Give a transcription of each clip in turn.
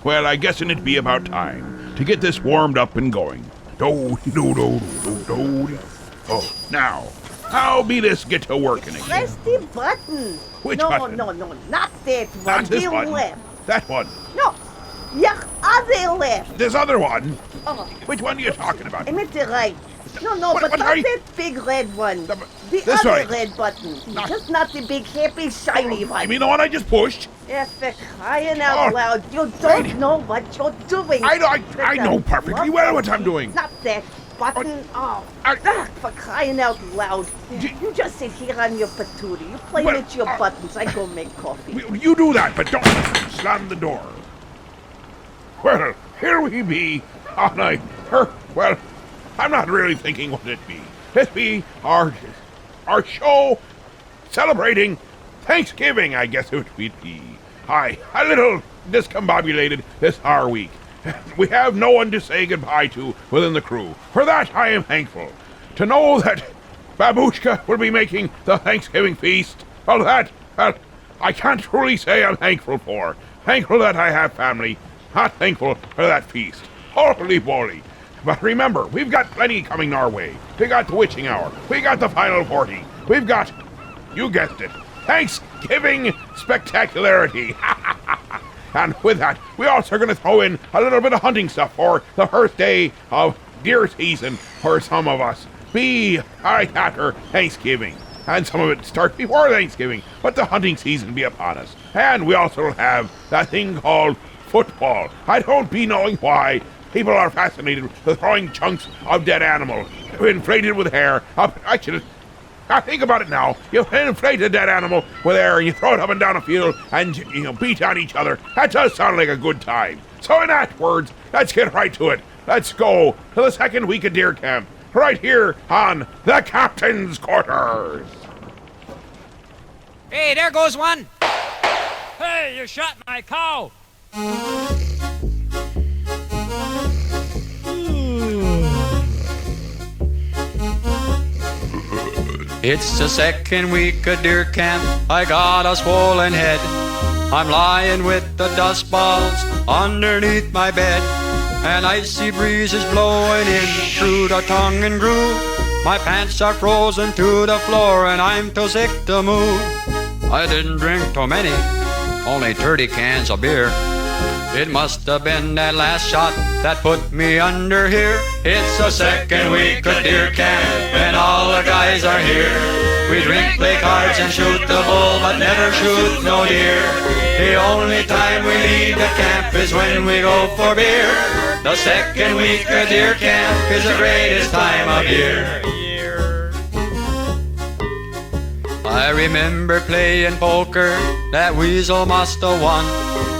Well, I guessing it'd be about time to get this warmed up and going. Do-do-do-do-do-do. Oh, now, how be this get to working again? Press the button. Which no, button? No, not that one. Not this the one. left. That one. No, your other left. This other one. Oh, Which one are you talking about? I meant the right. No, What but not are you- that big red one. The this other way. red button. Not- Just not the big, happy, shiny You one. mean the one I just pushed? Yes, for crying out Oh, loud. You don't right. know what you're doing. I That's know a perfectly well what I'm doing. Not that button. For crying out loud. You just sit here on your patootie. You play Well, with your buttons. I go make coffee. You do that, but don't slam the door. Well, here we be on well, I'm not really thinking what it be. It be our show celebrating Thanksgiving, I guess it would be. Hi, a little discombobulated this our week. We have no one to say goodbye to within the crew. For that, I am thankful. To know that Babushka will be making the Thanksgiving feast, well, I can't truly say I'm thankful for. Thankful that I have family, not thankful for that feast. Holy moly. But remember, we've got plenty coming our way. We got the witching hour. We got the final 40. We've got, you guessed it, Thanksgiving spectacularity. And with that, we also are going to throw in a little bit of hunting stuff for the first day of deer season for some of us. Be right after Thanksgiving. And some of it starts before Thanksgiving, but the hunting season be upon us. And we also have that thing called football. I don't be knowing why people are fascinated with throwing chunks of dead animal inflated with hair up. I think about it now. You inflate a dead animal with air and you throw it up and down a field and beat on each other. That does sound like a good time. So in that words, let's get right to it. Let's go to the second week of deer camp right here on the Captain's Quarters. Hey, there goes one. Hey, you shot my cow. It's the second week of deer camp, I got a swollen head. I'm lying with the dust balls underneath my bed. An icy breeze is blowing in through the tongue and groove. My pants are frozen to the floor and I'm too sick to move. I didn't drink too many, only 30 cans of beer. It must have been that last shot that put me under here. It's the second week of deer camp and all the guys are here. We drink, play cards and shoot the bull, but never shoot no deer. The only time we leave the camp is when we go for beer. The second week of deer camp is the greatest time of year. I remember playing poker, that weasel must have won.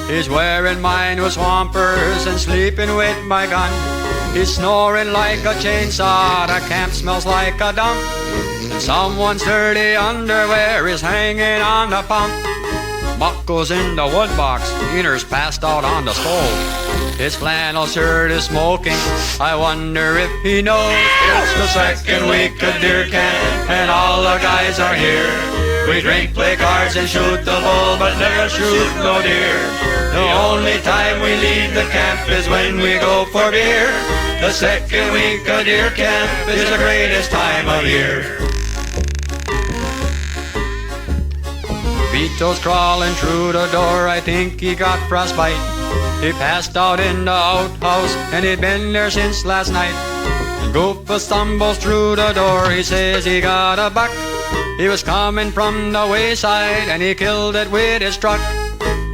He's wearing mine with swampers and sleeping with my gun. He's snoring like a chainsaw, the camp smells like a dump. And someone's dirty underwear is hanging on the pump. Buck goes in the wood box, Wiener's passed out on the stove. His flannel shirt is smoking, I wonder if he knows. It's the second week of deer camp and all the guys are here. We drink, play cards and shoot the bull, but never shoot no deer. The only time we leave the camp is when we go for beer. The second week of deer camp is the greatest time of year. Vito's crawling through the door, I think he got frostbite. He passed out in the outhouse and he'd been there since last night. And Goofa stumbles through the door, he says he got a buck. He was coming from the wayside and he killed it with his truck.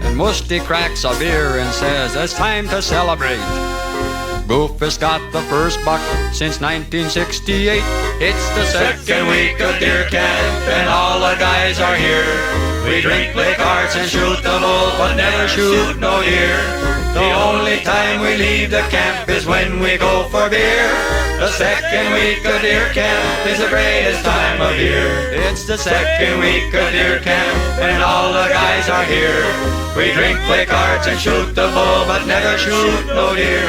And Musty cracks a beer and says it's time to celebrate. Goofa's got the first buck since 1968. It's the second week of deer camp and all the guys are here. We drink, play cards and shoot the bull, but never shoot no deer. The only time we leave the camp is when we go for beer. The second week of deer camp is the greatest time of year. It's the second week of deer camp and all the guys are here. We drink, play cards and shoot the bull, but never shoot no deer.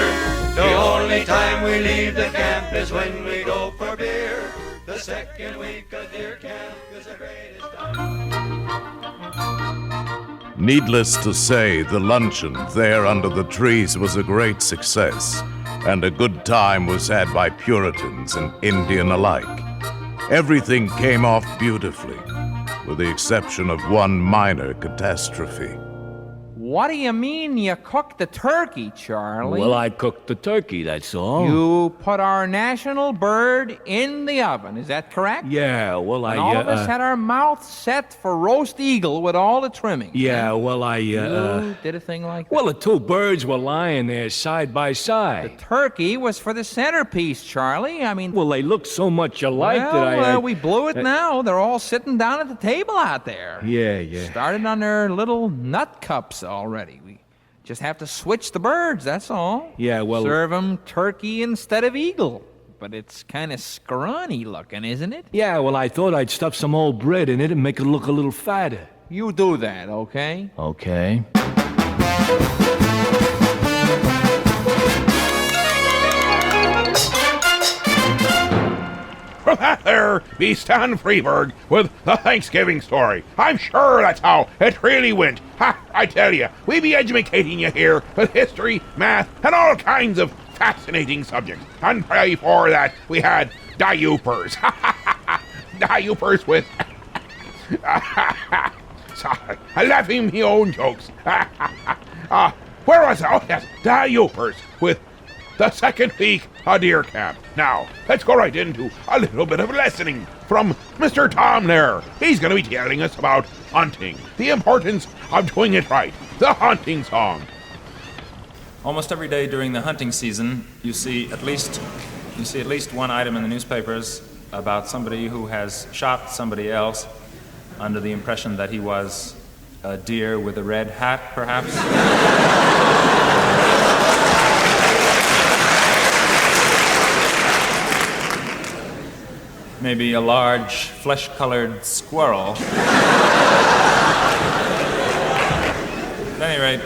The only time we leave the camp is when we go for beer. The second week of deer camp is the greatest time. Needless to say, the luncheon there under the trees was a great success, and a good time was had by Puritans and Indian alike. Everything came off beautifully, with the exception of one minor catastrophe. What do you mean you cooked the turkey, Charlie? Well, I cooked the turkey, that's all. You put our national bird in the oven, is that correct? Yeah, well, And all of us had our mouths set for roast eagle with all the trimmings. Yeah, well, You did a thing like that? Well, the two birds were lying there side by side. The turkey was for the centerpiece, Charlie. I mean... Well, they look so much alike that we blew it now. They're all sitting down at the table out there. Yeah. Started on their little nut cups already. We just have to switch the birds, that's all. Yeah, well... Serve them turkey instead of eagle. But it's kind of scrawny looking, isn't it? Yeah, well, I thought I'd stuff some old bread in it and make it look a little fatter. You do that, okay? Okay. Well, that there be Stan Freeberg with the Thanksgiving story. I'm sure that's how it really went. Ha! I tell you, we be educating you here with history, math, and all kinds of fascinating subjects. And before that, we had diupers. Diupers with... Sorry, I'm laughing me own jokes. Where was I? Oh, yes, diupers with the second week of deer camp. Now, let's go right into a little bit of lessoning from Mr. Tom there. He's going to be telling us about hunting, the importance of doing it right, the hunting song. Almost every day during the hunting season, you see at least one item in the newspapers about somebody who has shot somebody else under the impression that he was a deer with a red hat, perhaps. Maybe a large, flesh-colored squirrel. At any rate,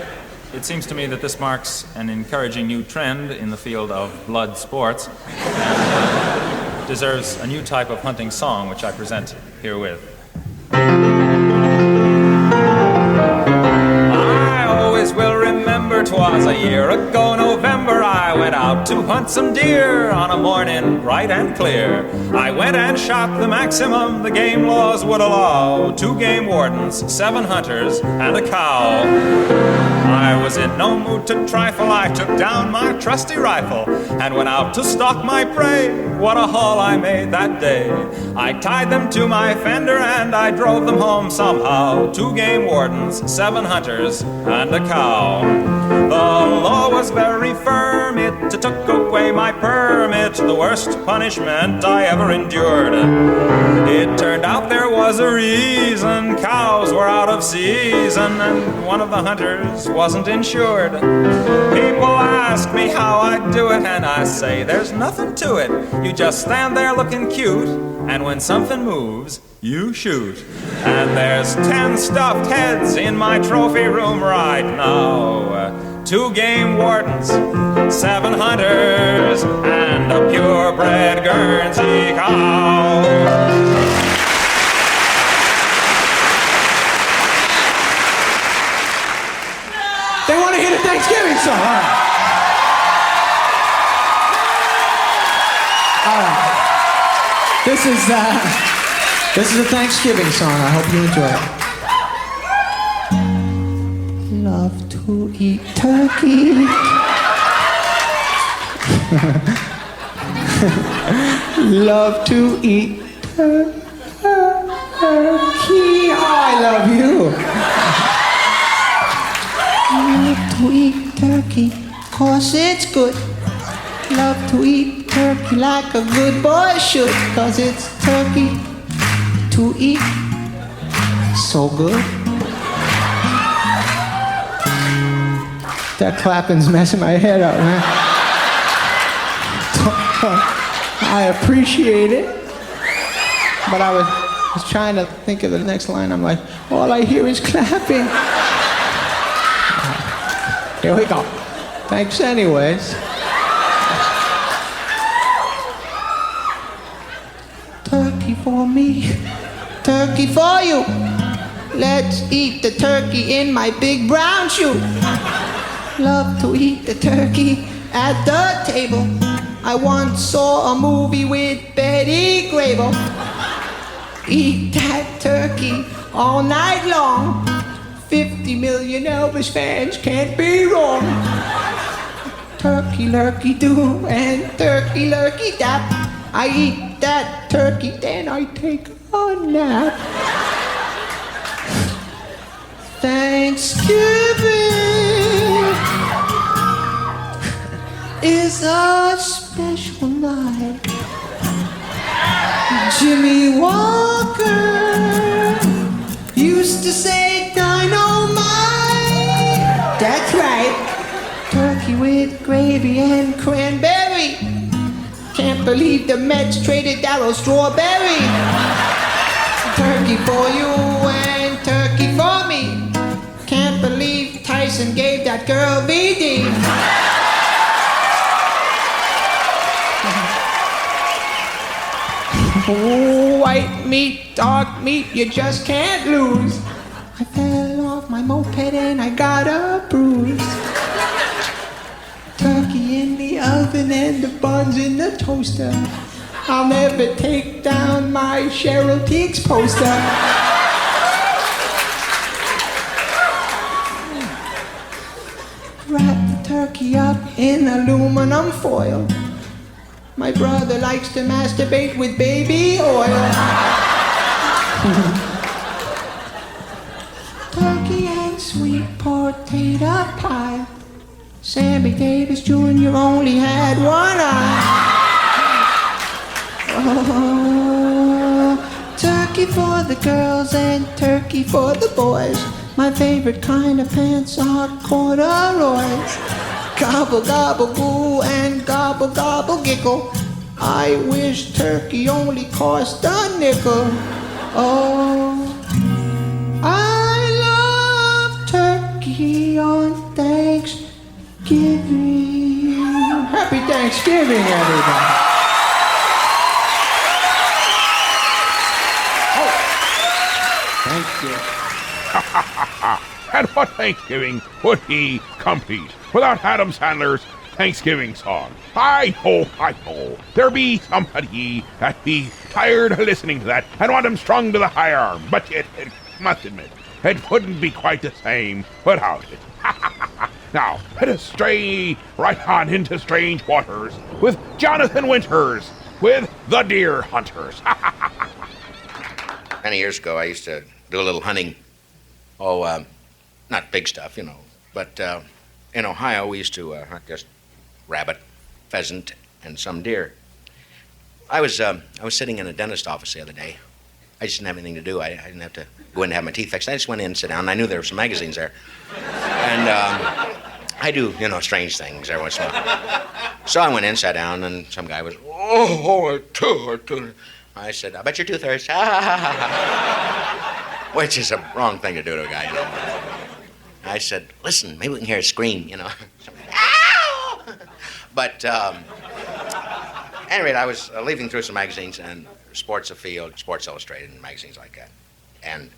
it seems to me that this marks an encouraging new trend in the field of blood sports and deserves a new type of hunting song, which I present herewith. I always will remember 'twas a year ago November I went out to hunt some deer on a morning bright and clear. I went and shot the maximum the game laws would allow. 2 game wardens, 7 hunters, and a cow. I was in no mood to trifle. I took down my trusty rifle and went out to stalk my prey. What a haul I made that day. I tied them to my fender and I drove them home somehow. 2 game wardens, 7 hunters, and a cow. The law was very firm. It took away my permit, the worst punishment I ever endured. It turned out there was a reason. Cows were out of season and one of the hunters wasn't insured. People ask me how I do it and I say there's nothing to it. You just stand there looking cute and when something moves, you shoot. And there's 10 stuffed heads in my trophy room right now. 2 game wardens, 7 hunters, and a purebred Guernsey cow. They want to hear the Thanksgiving song. All right. This is a Thanksgiving song. I hope you enjoy it. Love to eat turkey. Love to eat turkey. Oh, I love you. Love to eat turkey, 'cause it's good. Love to eat turkey like a good boy should, 'cause it's turkey to eat. So good. That clapping's messing my head up, man. I appreciate it, but I was trying to think of the next line. I'm like, all I hear is clapping. Here we go. Thanks anyways. Turkey for me, turkey for you. let's eat the turkey in my big brown shoe. Love to eat the turkey at the table. I once saw a movie with Betty Grable. Eat that turkey all night long. 50 million Elvis fans can't be wrong. Turkey lurkey do and turkey lurkey dap. I eat that turkey, then I take a nap. Thanksgiving is a special night. Jimmy Walker used to say dynamite. That's right. Turkey with gravy and cranberry. Can't believe the Mets traded Darryl Strawberry. Turkey for you and turkey for me. Can't believe Tyson gave that girl VD. White meat, dark meat, you just can't lose. I fell off my moped and I got a bruise. Turkey in the oven and the buns in the toaster. I'll never take down my Cheryl Teagues poster. Wrap the turkey up in aluminum foil. My brother likes to masturbate with baby oil. Turkey and sweet potato pie. Sammy Davis Jr. only had one eye. Oh, turkey for the girls and turkey for the boys. My favorite kind of pants are corduroys. Gobble, gobble, goo, and gobble, gobble, giggle. I wish turkey only cost a nickel. Oh, I love turkey on Thanksgiving. Happy Thanksgiving, everybody. Thank you. And what Thanksgiving would be complete without Adam Sandler's Thanksgiving song? I know. There be somebody that be tired of listening to that and want him strung to the high arm, but it must admit, it wouldn't be quite the same without it. Now, let us stray right on into strange waters with Jonathan Winters with the Deer Hunters. Many years ago, I used to do a little hunting. Not big stuff, but in Ohio, we used to hunt just rabbit, pheasant, and some deer. I was sitting in a dentist office the other day. I just didn't have anything to do. I didn't have to go in and have my teeth fixed. I just went in and sit down, and I knew there were some magazines there. And I do, strange things every once in a while. So I went in, sat down, and some guy was, I said, I bet your tooth hurts. Which is a wrong thing to do to a guy, I said, listen, maybe we can hear a scream, Ow! But anyway, I was leafing through some magazines and Sports Afield, Sports Illustrated, and magazines like that, and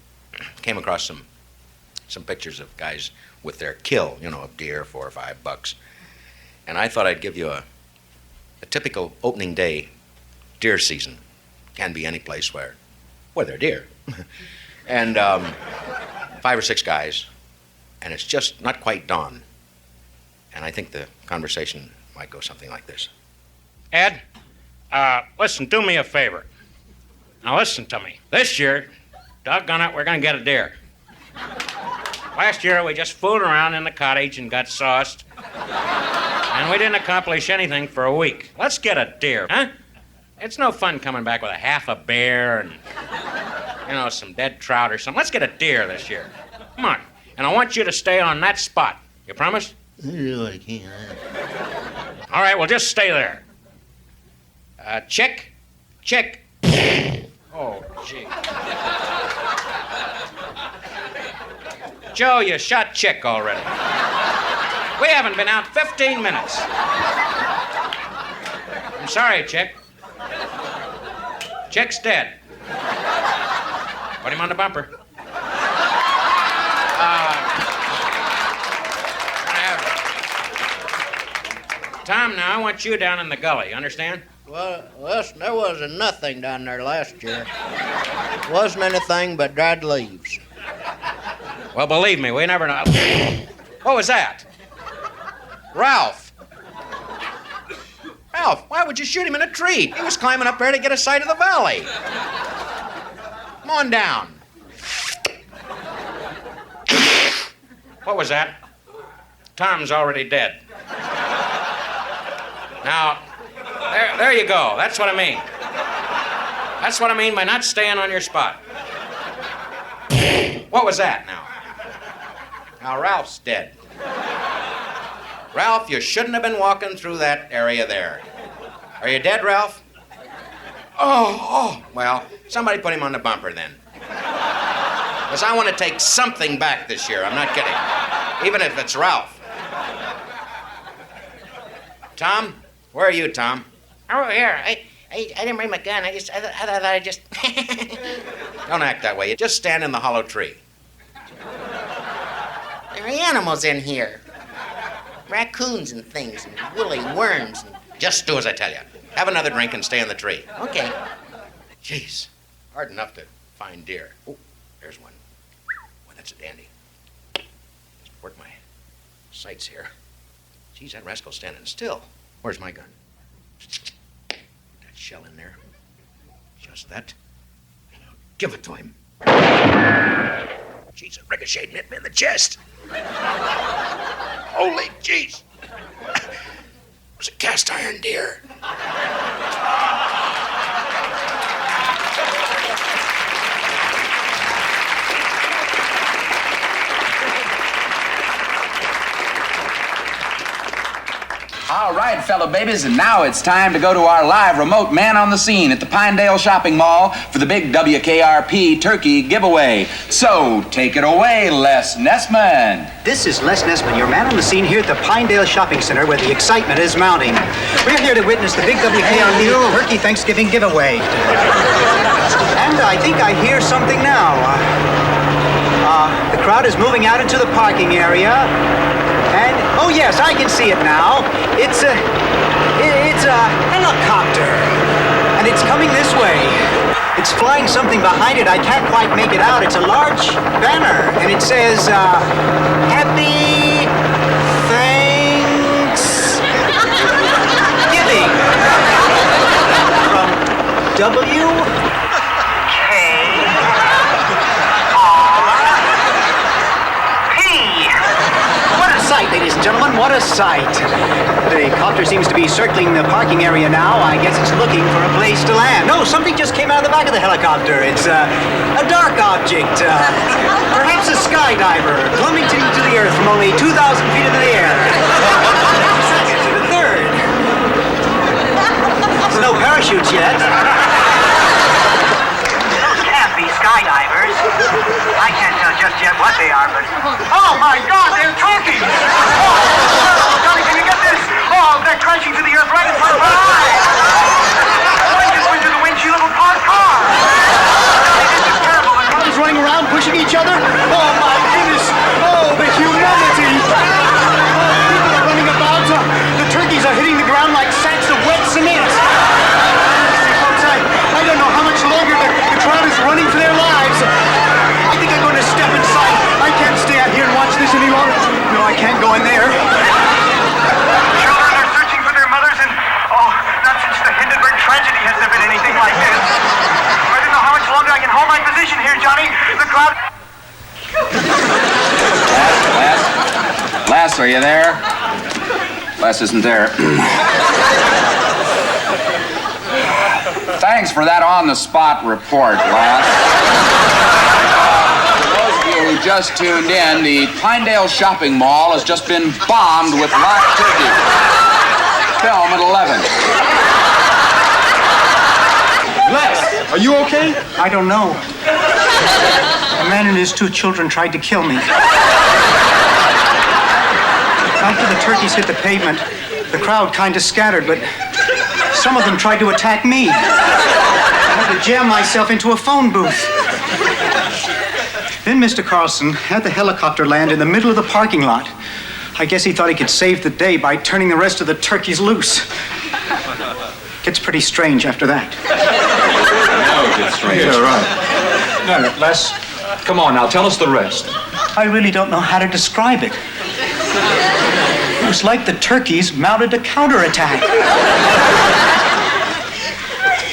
came across some pictures of guys with their kill, of deer, $4 or $5. And I thought I'd give you a typical opening day deer season. Can be any place where there are deer. And 5 or 6 guys, and it's just not quite dawn. And I think the conversation might go something like this. Ed, listen, do me a favor. Now listen to me. This year, doggone it, we're gonna get a deer. Last year, we just fooled around in the cottage and got sauced. And we didn't accomplish anything for a week. Let's get a deer, huh? It's no fun coming back with a half a bear and, some dead trout or something. Let's get a deer this year. Come on. And I want you to stay on that spot. You promise? I can't. All right, well, just stay there. Chick. Oh, gee. Joe, you shot Chick already. We haven't been out 15 minutes. I'm sorry, Chick. Chick's dead. Put him on the bumper. Tom, now I want you down in the gully, understand? Well, there wasn't nothing down there last year. Wasn't anything but dried leaves. Well, believe me, we never know. What was that? Ralph! Ralph, why would you shoot him in a tree? He was climbing up there to get a sight of the valley. Come on down. What was that? Tom's already dead. Now, there you go. That's what I mean. That's what I mean by not staying on your spot. What was that now? Now, Ralph's dead. Ralph, you shouldn't have been walking through that area there. Are you dead, Ralph? Oh, well, somebody put him on the bumper then. Because I want to take something back this year. I'm not kidding. Even if it's Ralph. Tom? Where are you, Tom? Oh, here. I didn't bring my gun. I thought I just... Don't act that way. You just stand in the hollow tree. There are animals in here. Raccoons and things, and woolly worms. And... Just do as I tell you. Have another drink and stay in the tree. Okay. Jeez. Hard enough to find deer. Oh, there's one. Boy, that's a dandy. Just work my sights here. Geez, that rascal's standing still. Where's my gun? That shell in there. Just that. Give it to him. Jeez, it ricocheted and hit me in the chest. Holy jeez. It was a cast iron deer. All right, fellow babies, and now it's time to go to our live remote man on the scene at the Pinedale Shopping Mall for the big WKRP turkey giveaway. So, take it away, Les Nessman. This is Les Nessman, your man on the scene here at the Pinedale Shopping Center where the excitement is mounting. We're here to witness the big WKRP turkey Thanksgiving giveaway. And I think I hear something now. The crowd is moving out into the parking area. And, oh yes, I can see it now. It's a helicopter. And it's coming this way. It's flying something behind it. I can't quite make it out. It's a large banner. And it says, Happy Thanksgiving. From ladies and gentlemen, what a sight. The copter seems to be circling the parking area now. I guess it's looking for a place to land. No, something just came out of the back of the helicopter. It's a dark object, perhaps a skydiver, plummeting to the earth from only 2,000 feet into the air. Second to the third. There's no parachutes yet. Those can't be skydivers. I can't tell just yet what they are, but... Oh, my God, they're turkeys! Oh, Johnny, can you get this? Oh, they're crashing to the earth right in front of our eyes! One just went through the windshield of a parked car! This is terrible. The crowd is running around, pushing each other. Oh, my goodness! Oh, the humanity! Oh, people are running about. The turkeys are hitting the ground like sacks of wet cement. Folks, I don't know how much longer the crowd is running for their lives. I think I'm going to step inside. I can't stay out here and watch this any longer. No, I can't go in there. Children are searching for their mothers, and not since the Hindenburg tragedy has there been anything like this. I don't know how much longer I can hold my position here, Johnny. The crowd... Les, are you there? Les isn't there. Thanks for that on-the-spot report, Les. Who just tuned in, the Pinedale Shopping Mall has just been bombed with live turkey. Film at 11. Les, are you okay? I don't know. A man and his 2 children tried to kill me. After the turkeys hit the pavement, the crowd kind of scattered, but some of them tried to attack me. I had to jam myself into a phone booth. Then Mr. Carlson had the helicopter land in the middle of the parking lot. I guess he thought he could save the day by turning the rest of the turkeys loose. Gets pretty strange after that. Now it gets strange. Yeah, right. No, Les, come on now, tell us the rest. I really don't know how to describe it. It was like the turkeys mounted a counterattack.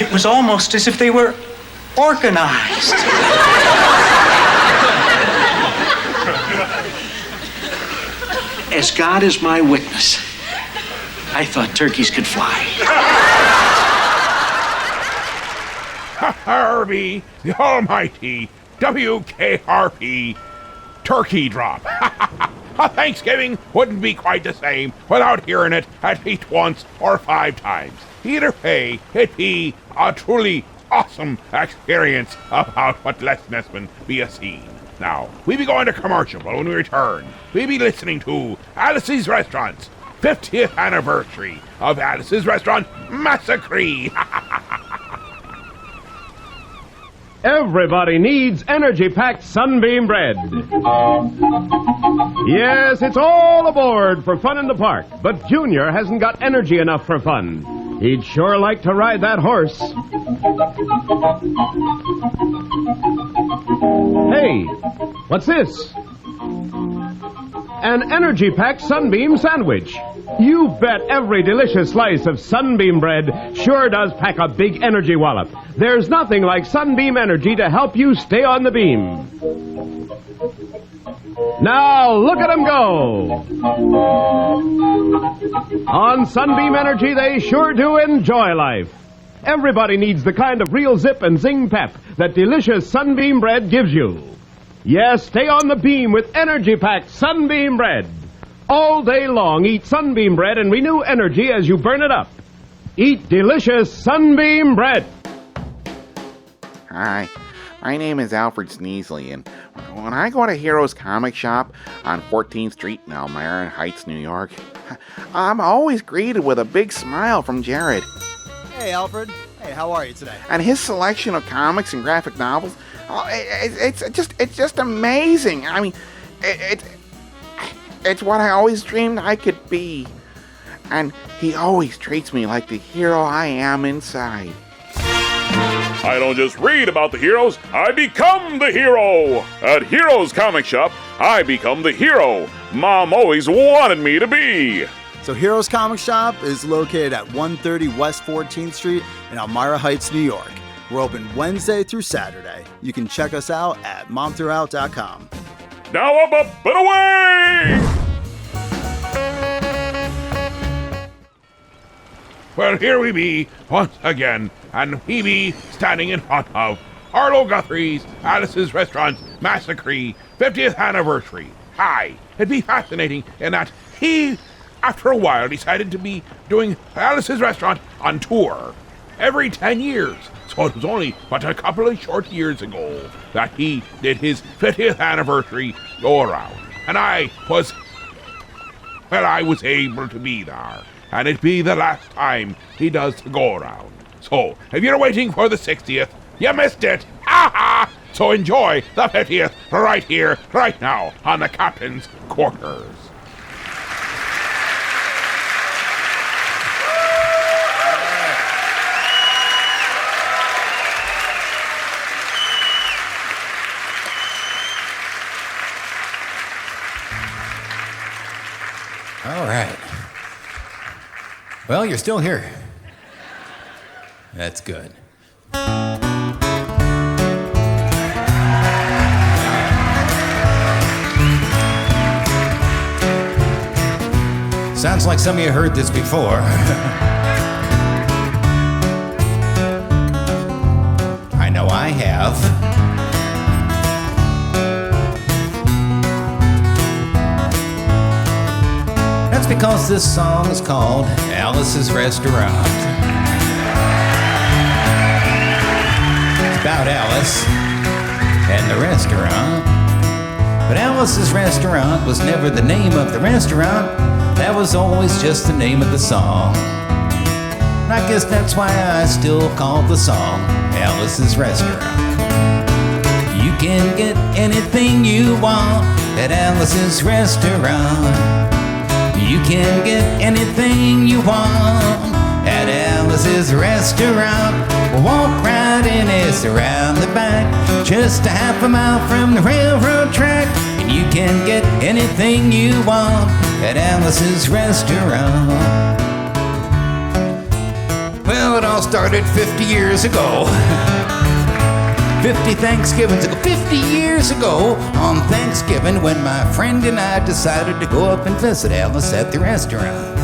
It was almost as if they were organized. As God is my witness, I thought turkeys could fly. Herbie, the almighty WKRP turkey drop. A Thanksgiving wouldn't be quite the same without hearing it at least once or 5 times. Either way, it'd be a truly awesome experience about what less Nesman be a scene. Now, we be going to commercial, but when we return, we be listening to Alice's Restaurant's 50th anniversary of Alice's Restaurant Massacre. Everybody needs energy-packed Sunbeam bread. Yes, it's all aboard for fun in the park, but Junior hasn't got energy enough for fun. He'd sure like to ride that horse. Hey, what's this? An energy-packed Sunbeam sandwich. You bet every delicious slice of Sunbeam bread sure does pack a big energy wallop. There's nothing like Sunbeam energy to help you stay on the beam. Now, look at them go! On Sunbeam Energy, they sure do enjoy life. Everybody needs the kind of real zip and zing pep that delicious Sunbeam bread gives you. Yes, stay on the beam with energy-packed Sunbeam bread. All day long, eat Sunbeam bread and renew energy as you burn it up. Eat delicious Sunbeam bread. Hi, my name is Alfred Sneasley, and when I go to Heroes Comic Shop on 14th Street in Elmira Heights, New York, I'm always greeted with a big smile from Jared. Hey, Alfred. Hey, how are you today? And his selection of comics and graphic novels, it's just amazing. I mean, it's what I always dreamed I could be. And he always treats me like the hero I am inside. I don't just read about the heroes, I become the hero! At Heroes Comic Shop, I become the hero Mom always wanted me to be! So Heroes Comic Shop is located at 130 West 14th Street in Elmira Heights, New York. We're open Wednesday through Saturday. You can check us out at momthroughout.com. Now up and away! Well, here we be once again, and we be standing in front of Arlo Guthrie's Alice's Restaurant Massacre 50th anniversary. Hi, it'd be fascinating in that he, after a while, decided to be doing Alice's Restaurant on tour every 10 years. So it was only but a couple of short years ago that he did his 50th anniversary go around. And I was able to be there. And it'd be the last time he does the go around. So, if you're waiting for the 60th, you missed it. Ha! So enjoy the 50th right here, right now, on the Captain's Quarters. All right. Well, you're still here. That's good. Sounds like some of you heard this before. I know I have. That's because this song is called Alice's Restaurant. It's about Alice and the restaurant. But Alice's Restaurant was never the name of the restaurant. That was always just the name of the song. And I guess that's why I still call the song Alice's Restaurant. You can get anything you want at Alice's Restaurant. You can get anything you want at Alice's restaurant. Walk right in, it's around the back, just a half a mile from the railroad track. And you can get anything you want at Alice's restaurant. Well, it all started 50 years ago. 50 Thanksgivings ago, 50 years ago on Thanksgiving, when my friend and I decided to go up and visit Alice at the restaurant.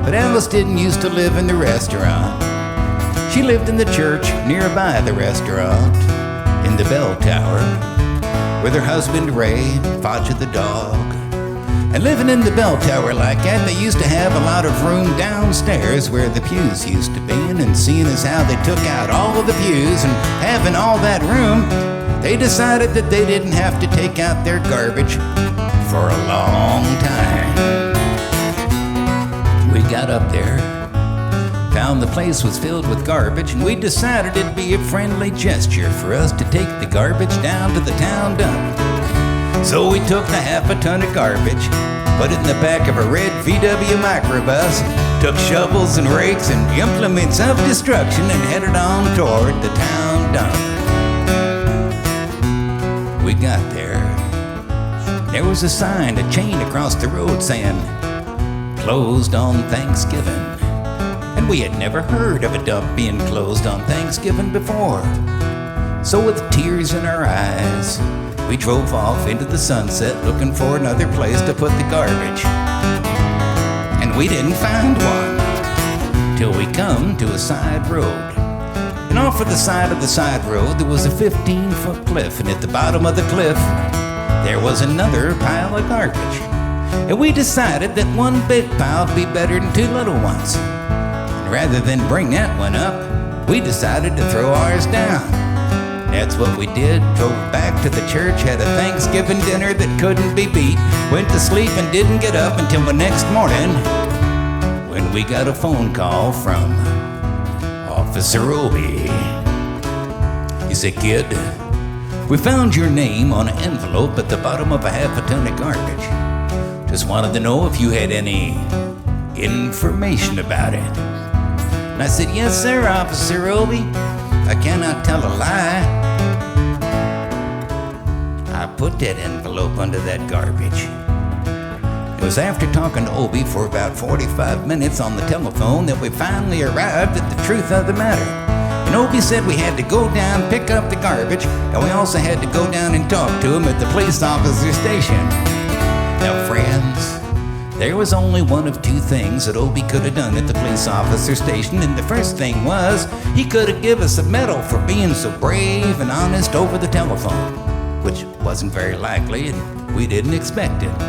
But Alice didn't used to live in the restaurant. She lived in the church nearby the restaurant, in the bell tower, with her husband Ray, Fodger the dog. And living in the bell tower like that, they used to have a lot of room downstairs where the pews used to be. And seeing as how they took out all of the pews and having all that room, they decided that they didn't have to take out their garbage for a long time. We got up there, found the place was filled with garbage, and we decided it'd be a friendly gesture for us to take the garbage down to the town dump. So we took the half a ton of garbage, put it in the back of a red VW microbus, took shovels and rakes and implements of destruction, and headed on toward the town dump. We got there. There was a sign, a chain across the road saying, "Closed on Thanksgiving." And we had never heard of a dump being closed on Thanksgiving before. So with tears in our eyes, we drove off into the sunset looking for another place to put the garbage. And we didn't find one till we come to a side road. And off of the side road there was a 15-foot cliff, and at the bottom of the cliff there was another pile of garbage. And we decided that one big pile would be better than two little ones. And rather than bring that one up, we decided to throw ours down. That's what we did. Drove back to the church, had a Thanksgiving dinner that couldn't be beat, went to sleep and didn't get up until the next morning when we got a phone call from Officer Obi. He said, "Kid, we found your name on an envelope at the bottom of a half a ton of garbage. Just wanted to know if you had any information about it." And I said, "Yes, sir, Officer Obi. I cannot tell a lie. I put that envelope under that garbage." It was after talking to Obi for about 45 minutes on the telephone that we finally arrived at the truth of the matter. And Obi said we had to go down, pick up the garbage, and we also had to go down and talk to him at the police officer station. Now, friends, there was only one of two things that Obi could have done at the police officer station, and the first thing was he could have given us a medal for being so brave and honest over the telephone, which wasn't very likely, and we didn't expect it.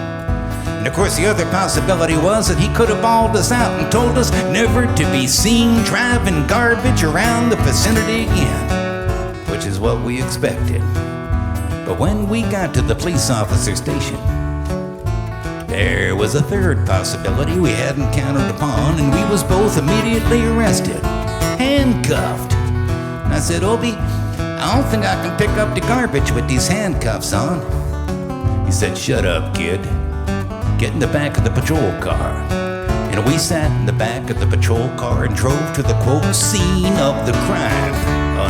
And of course, the other possibility was that he could have bawled us out and told us never to be seen driving garbage around the vicinity again, which is what we expected. But when we got to the police officer station, there was a third possibility we hadn't counted upon, and we was both immediately arrested, handcuffed. And I said, "Obi, I don't think I can pick up the garbage with these handcuffs on." He said, "Shut up, kid. Get in the back of the patrol car." And we sat in the back of the patrol car and drove to the, quote, "scene of the crime,"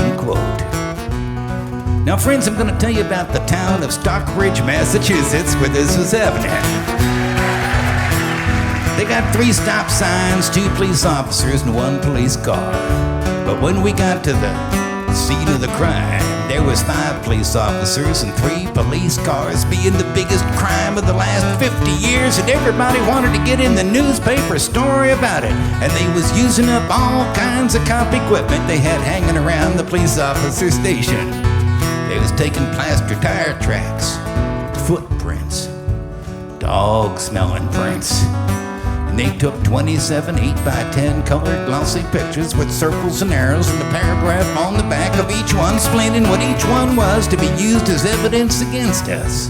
unquote. Now, friends, I'm going to tell you about the town of Stockbridge, Massachusetts, where this was happening. They got 3 stop signs, 2 police officers, and 1 police car. But when we got to the scene of the crime, there was 5 police officers and 3 police cars, being the biggest crime of the last 50 years, and everybody wanted to get in the newspaper story about it. And they was using up all kinds of cop equipment they had hanging around the police officer station. They was taking plaster tire tracks, footprints, dog-smelling prints. And they took 27 8x10 colored glossy pictures with circles and arrows and a paragraph on the back of each one explaining what each one was to be used as evidence against us.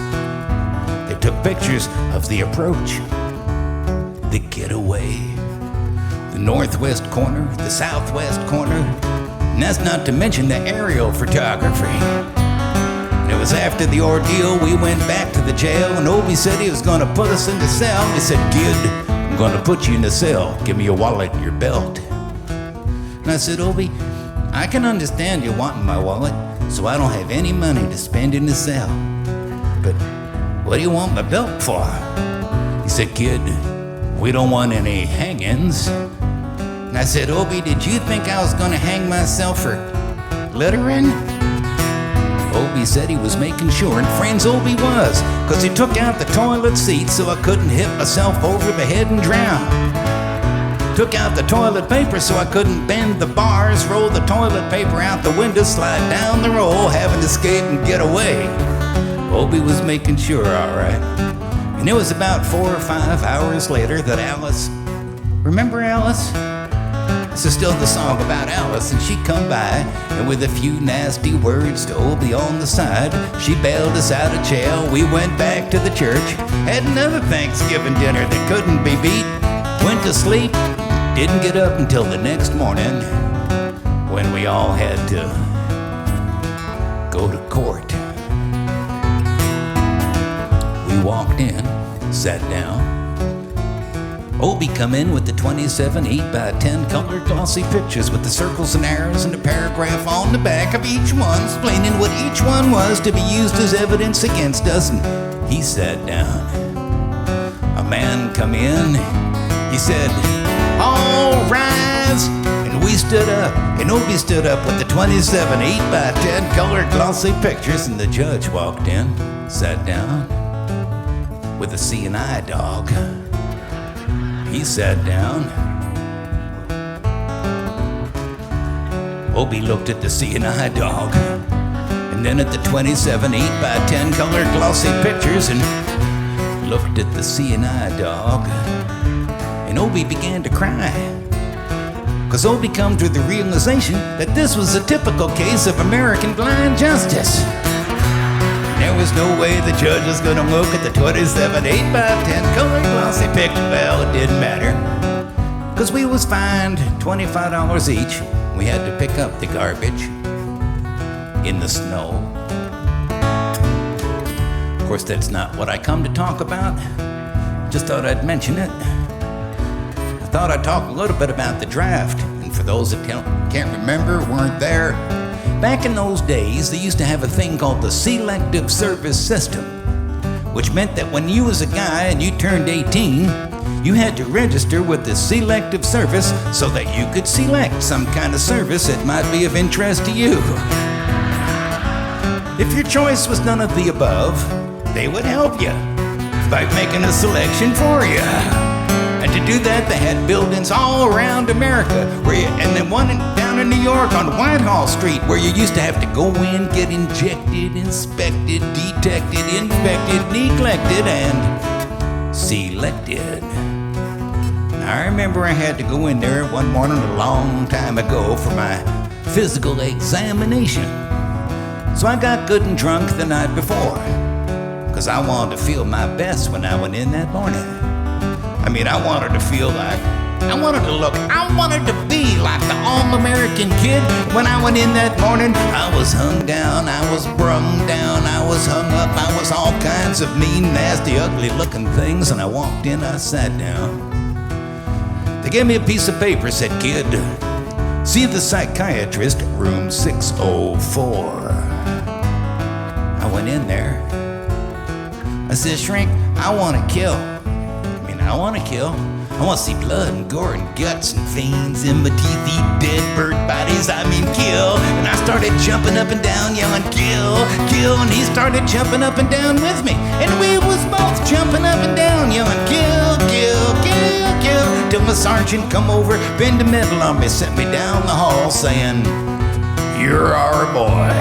They took pictures of the approach, the getaway, the northwest corner, the southwest corner, and that's not to mention the aerial photography. And It was after the ordeal, we went back to the jail, and Obie said he was gonna put us in the cell. He said, kid, I'm gonna put you in the cell. Give me your wallet and your belt. And I said, Obie, I can understand you wanting my wallet, so I don't have any money to spend in the cell. But what do you want my belt for? He said, kid, we don't want any hangings. And I said, Obie, did you think I was gonna hang myself for littering? Obie said he was making sure, and friends, Obie was, cause he took out the toilet seat so I couldn't hit myself over the head and drown. Took out the toilet paper so I couldn't bend the bars, roll the toilet paper out the window, slide down the roll, having to escape and get away. Obie was making sure, all right. And it was about 4 or 5 hours later that Alice, remember Alice? This is still the song about Alice, and she come by, and with a few nasty words to Obie on the side, she bailed us out of jail. We went back to the church, had another Thanksgiving dinner that couldn't be beat, went to sleep, didn't get up until the next morning, when we all had to go to court. We walked in, sat down. Obie come in with the 27 8x10 colored glossy pictures with the circles and arrows and a paragraph on the back of each one explaining what each one was to be used as evidence against us, and he sat down. A man come in, he said, all rise, and we stood up, and Obie stood up with the 27 8x10 colored glossy pictures, and the judge walked in, sat down with a C&I dog. He sat down. Obie looked at the C&I dog, and then at the 27 8x10 colored glossy pictures, and looked at the C&I dog, and Obie began to cry. Cause Obie come to the realization that this was a typical case of American blind justice. There was no way the judge was gonna look at the 27 8x10 colored glossy picture. Well, it didn't matter, cause we was fined $25 each. We had to pick up the garbage in the snow. Of course, that's not what I come to talk about. Just thought I'd mention it. I thought I'd talk a little bit about the draft. And for those that can't remember, weren't there, back in those days, they used to have a thing called the selective service system, which meant that when you was a guy and you turned 18, you had to register with the selective service so that you could select some kind of service that might be of interest to you. If your choice was none of the above, they would help you by making a selection for you. And to do that, they had buildings all around America, and then one down in New York on Whitehall Street, where you used to have to go in, get injected, inspected, detected, infected, neglected, and selected. I remember I had to go in there one morning a long time ago for my physical examination. So I got good and drunk the night before, cause I wanted to feel my best when I went in that morning. I mean, I wanted to feel like, I wanted to be like the all-American kid. When I went in that morning, I was hung down, I was brung down, I was hung up, I was all kinds of mean, nasty, ugly-looking things, and I walked in, I sat down. They gave me a piece of paper, said, kid, see the psychiatrist at room 604. I went in there. I said, shrink, I want to kill. I want to kill. I want to see blood and gore and guts and veins in my teeth, eat dead bird bodies, I mean kill. And I started jumping up and down, yelling kill, kill. And he started jumping up and down with me. And we was both jumping up and down, yelling kill, kill, kill, kill. Till my sergeant come over, bend the middle on me, sent me down the hall saying, you're our boy.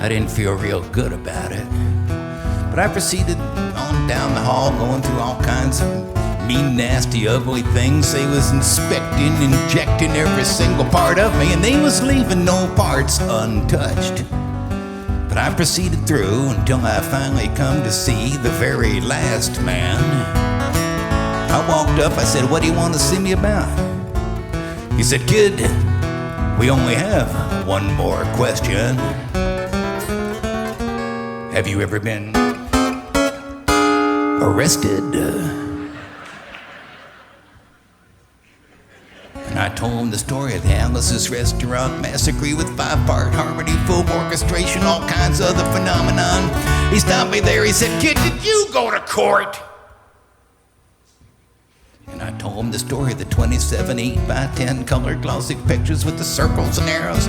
I didn't feel real good about it. But I proceeded on down the hall, going through all kinds of mean, nasty, ugly things. They was inspecting, injecting every single part of me, and they was leaving no parts untouched. But I proceeded through until I finally come to see the very last man. I walked up, I said, what do you want to see me about? He said, kid, we only have one more question. Have you ever been arrested? And I told him the story of the Alice's Restaurant Massacre with 5-part harmony, full orchestration, all kinds of other phenomenon. He stopped me there, he said, "Kid, did you go to court?" And I told him the story of the 27 8x10 colored glossy pictures with the circles and arrows.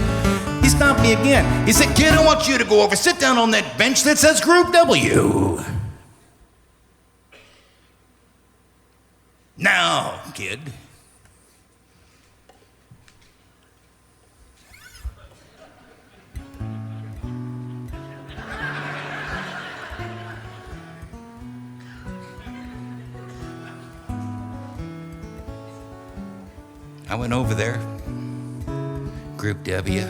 He stopped me again. He said, "Kid, I want you to go over, sit down on that bench that says Group W. Now, kid." I went over there, Group W.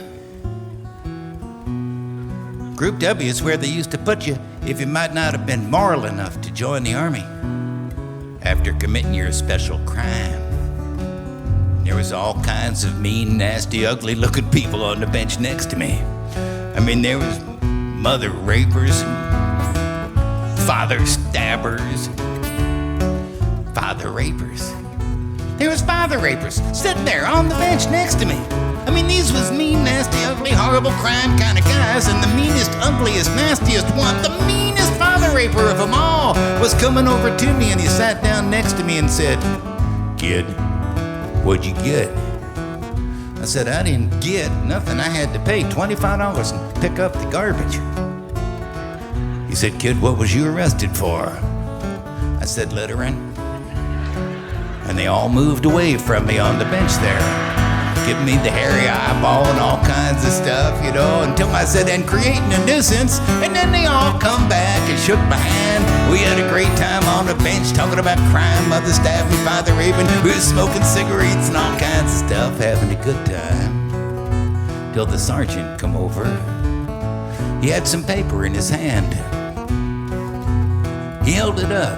Group W is where they used to put you if you might not have been moral enough to join the army after committing your special crime. There was all kinds of mean, nasty, ugly-looking people on the bench next to me. I mean, there was mother rapers, father stabbers, father rapers. There was father rapers sitting there on the bench next to me. I mean, these was mean, nasty, ugly, horrible crime kind of guys, and the meanest, ugliest, nastiest one, the meanest father raper of them all, was coming over to me, and he sat down next to me and said, "Kid, what'd you get?" I said, "I didn't get nothing. I had to pay $25 and pick up the garbage." He said, "Kid, what was you arrested for?" I said, "Littering." And they all moved away from me on the bench there, giving me the hairy eyeball and all kinds of stuff, you know, until I said, "And creating a nuisance," and then they all come back and shook my hand. We had a great time on the bench talking about crime, mother stabbing, father raping. We were smoking cigarettes and all kinds of stuff, having a good time. Till the sergeant come over. He had some paper in his hand. He held it up.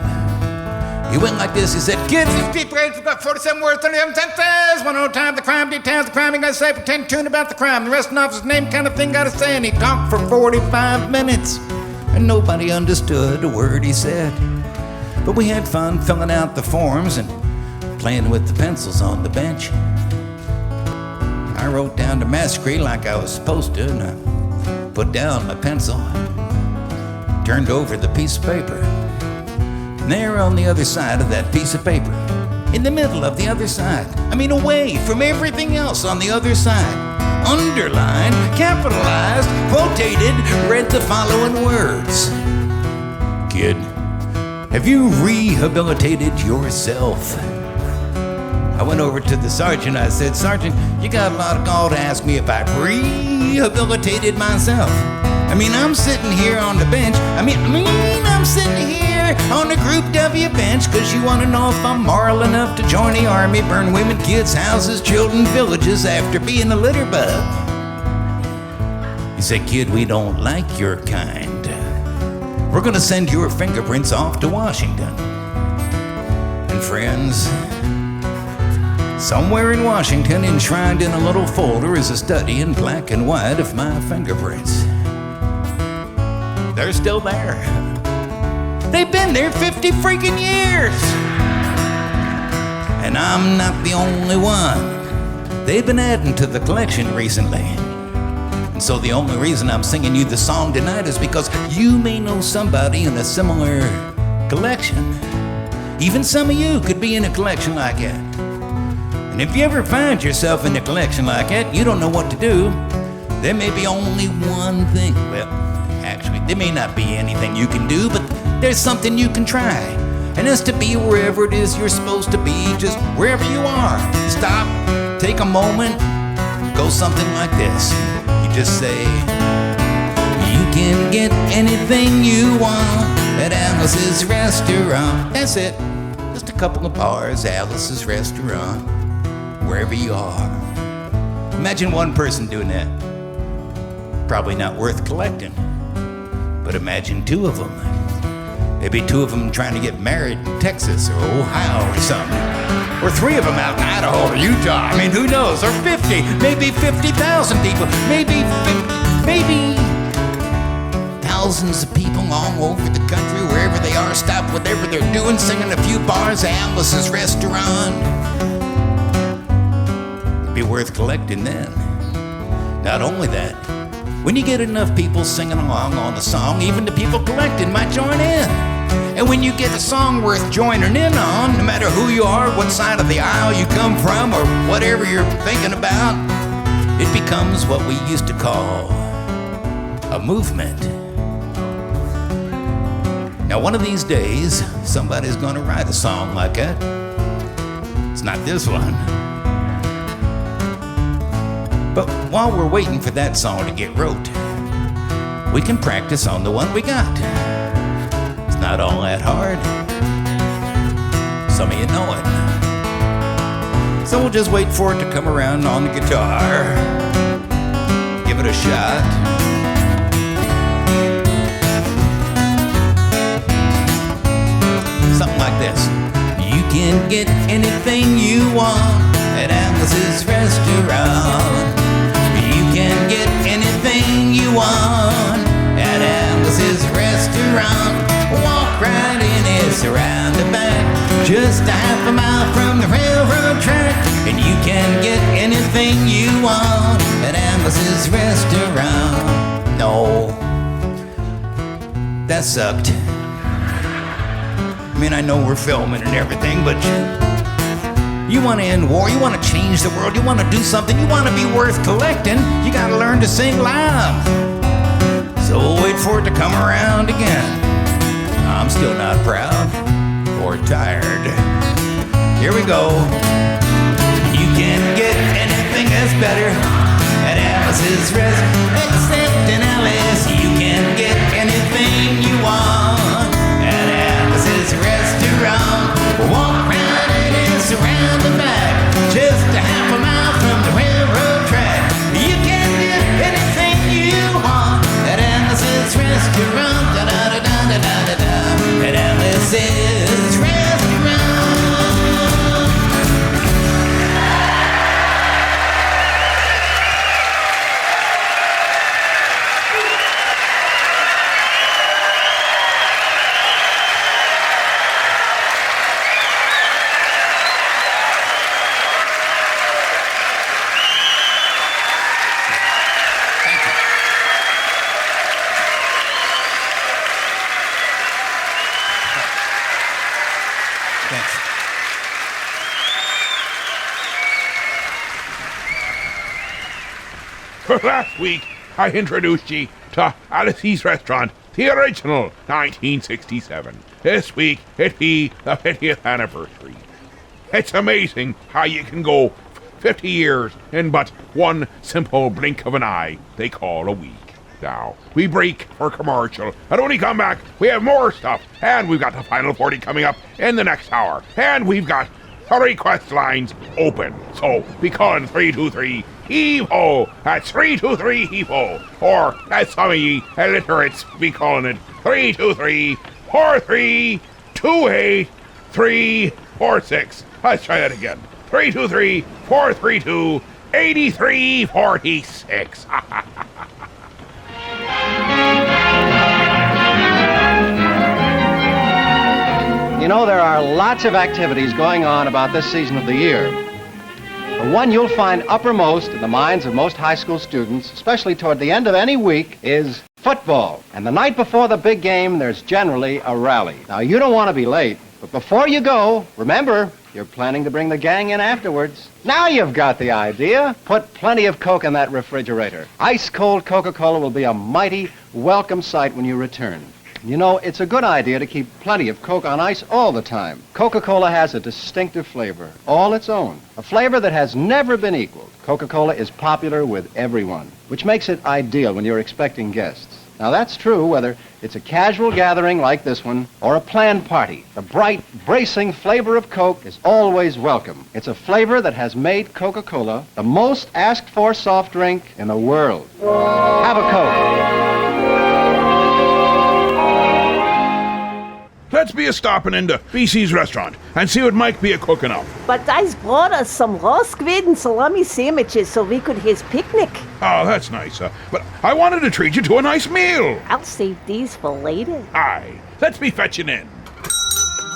He went like this. He said, "Kids, these people have got 47 words, 37 sentences. One more time, the crime details, the crime you gotta say, pretend tune about the crime. The rest of the officer's name kind of thing gotta say." And he talked for 45 minutes. And nobody understood a word he said. But we had fun filling out the forms and playing with the pencils on the bench. I wrote down the massacre like I was supposed to, and I put down my pencil, turned over the piece of paper. And there on the other side of that piece of paper, in the middle of the other side, I mean away from everything else on the other side, underlined, capitalized, quotated, read the following words. "Kid, have you rehabilitated yourself?" I went over to the sergeant. I said, "Sergeant, you got a lot of gall to ask me if I rehabilitated myself. I mean, I'm sitting here on the bench. I mean, I'm sitting here on the Group W bench because you want to know if I'm moral enough to join the army, burn women, kids, houses, children, villages after being a litter bug." He said, "Kid, we don't like your kind. We're going to send your fingerprints off to Washington." And friends, somewhere in Washington, enshrined in a little folder, is a study in black and white of my fingerprints. They're still there. They've been there 50 freaking years. And I'm not the only one. They've been adding to the collection recently. And so the only reason I'm singing you the song tonight is because you may know somebody in a similar collection. Even some of you could be in a collection like that. And if you ever find yourself in a collection like that, you don't know what to do, there may be only one thing. Well, actually, there may not be anything you can do, but there's something you can try. And that's to be wherever it is you're supposed to be, just wherever you are. Stop, take a moment, go something like this. You just say, "You can get anything you want at Alice's Restaurant." That's it. Just a couple of bars, Alice's Restaurant, wherever you are. Imagine one person doing that. Probably not worth collecting. But imagine two of them. Maybe two of them trying to get married in Texas or Ohio or something. Or three of them out in Idaho or Utah. I mean, who knows? Or 50, maybe 50,000 people. Maybe thousands of people all over the country, wherever they are, stop whatever they're doing, singing a few bars at Alice's restaurant. It'd be worth collecting then. Not only that, when you get enough people singing along on the song, even the people collecting might join in. And when you get a song worth joining in on, no matter who you are, what side of the aisle you come from, or whatever you're thinking about, it becomes what we used to call a movement. Now, one of these days, somebody's gonna write a song like that. It's not this one. But while we're waiting for that song to get wrote, we can practice on the one we got. It's not all that hard. Some of you know it. So we'll just wait for it to come around on the guitar. Give it a shot. Something like this. You can get anything you want at Alice's restaurant. You can get anything you want at Alice's restaurant. Walk right in, it's around the back, just a half a mile from the railroad track. And you can get anything you want at Alice's restaurant. No, that sucked. I mean, I know we're filming and everything, but you want to end war, you want to change the world, you want to do something, you want to be worth collecting, you got to learn to sing loud. So we'll wait for it to come around again. I'm still not proud or tired. Here we go. You can get anything that's better at Alice's restaurant, except in Alice. You can get anything you want at Alice's restaurant. Walk round and it's around the back, just a half a mile from the railroad track. You can get anything you want at Alice's restaurant. Da da da da da da da. At Alice's restaurant. Last week, I introduced ye to Alice's Restaurant, the original 1967. This week, it be the 50th anniversary. It's amazing how you can go 50 years in but one simple blink of an eye they call a week. Now, we break for commercial, and when we come back, we have more stuff, and we've got the Final 40 coming up in the next hour, and we've got our request lines open. So, be calling 323 Heave-Ho. That's 323 Heave-Ho. Or, as some of ye illiterates be calling it, 323-4328-346. Let's try that again. 323-432-8346. You know, there are lots of activities going on about this season of the year. The one you'll find uppermost in the minds of most high school students, especially toward the end of any week, is football. And the night before the big game, there's generally a rally. Now, you don't want to be late, but before you go, remember, you're planning to bring the gang in afterwards. Now you've got the idea. Put plenty of Coke in that refrigerator. Ice-cold Coca-Cola will be a mighty welcome sight when you return. You know, it's a good idea to keep plenty of Coke on ice all the time. Coca-Cola has a distinctive flavor, all its own, a flavor that has never been equaled. Coca-Cola is popular with everyone, which makes it ideal when you're expecting guests. Now, that's true whether it's a casual gathering like this one or a planned party. The bright, bracing flavor of Coke is always welcome. It's a flavor that has made Coca-Cola the most asked-for soft drink in the world. Have a Coke. let's be a stopping into BC's restaurant and see what Mike be a cooking up. But I's brought us some raw squid and salami sandwiches so we could his picnic. Oh, that's nice. But I wanted to treat you to a nice meal. I'll save these for later. Aye, let's be fetching in.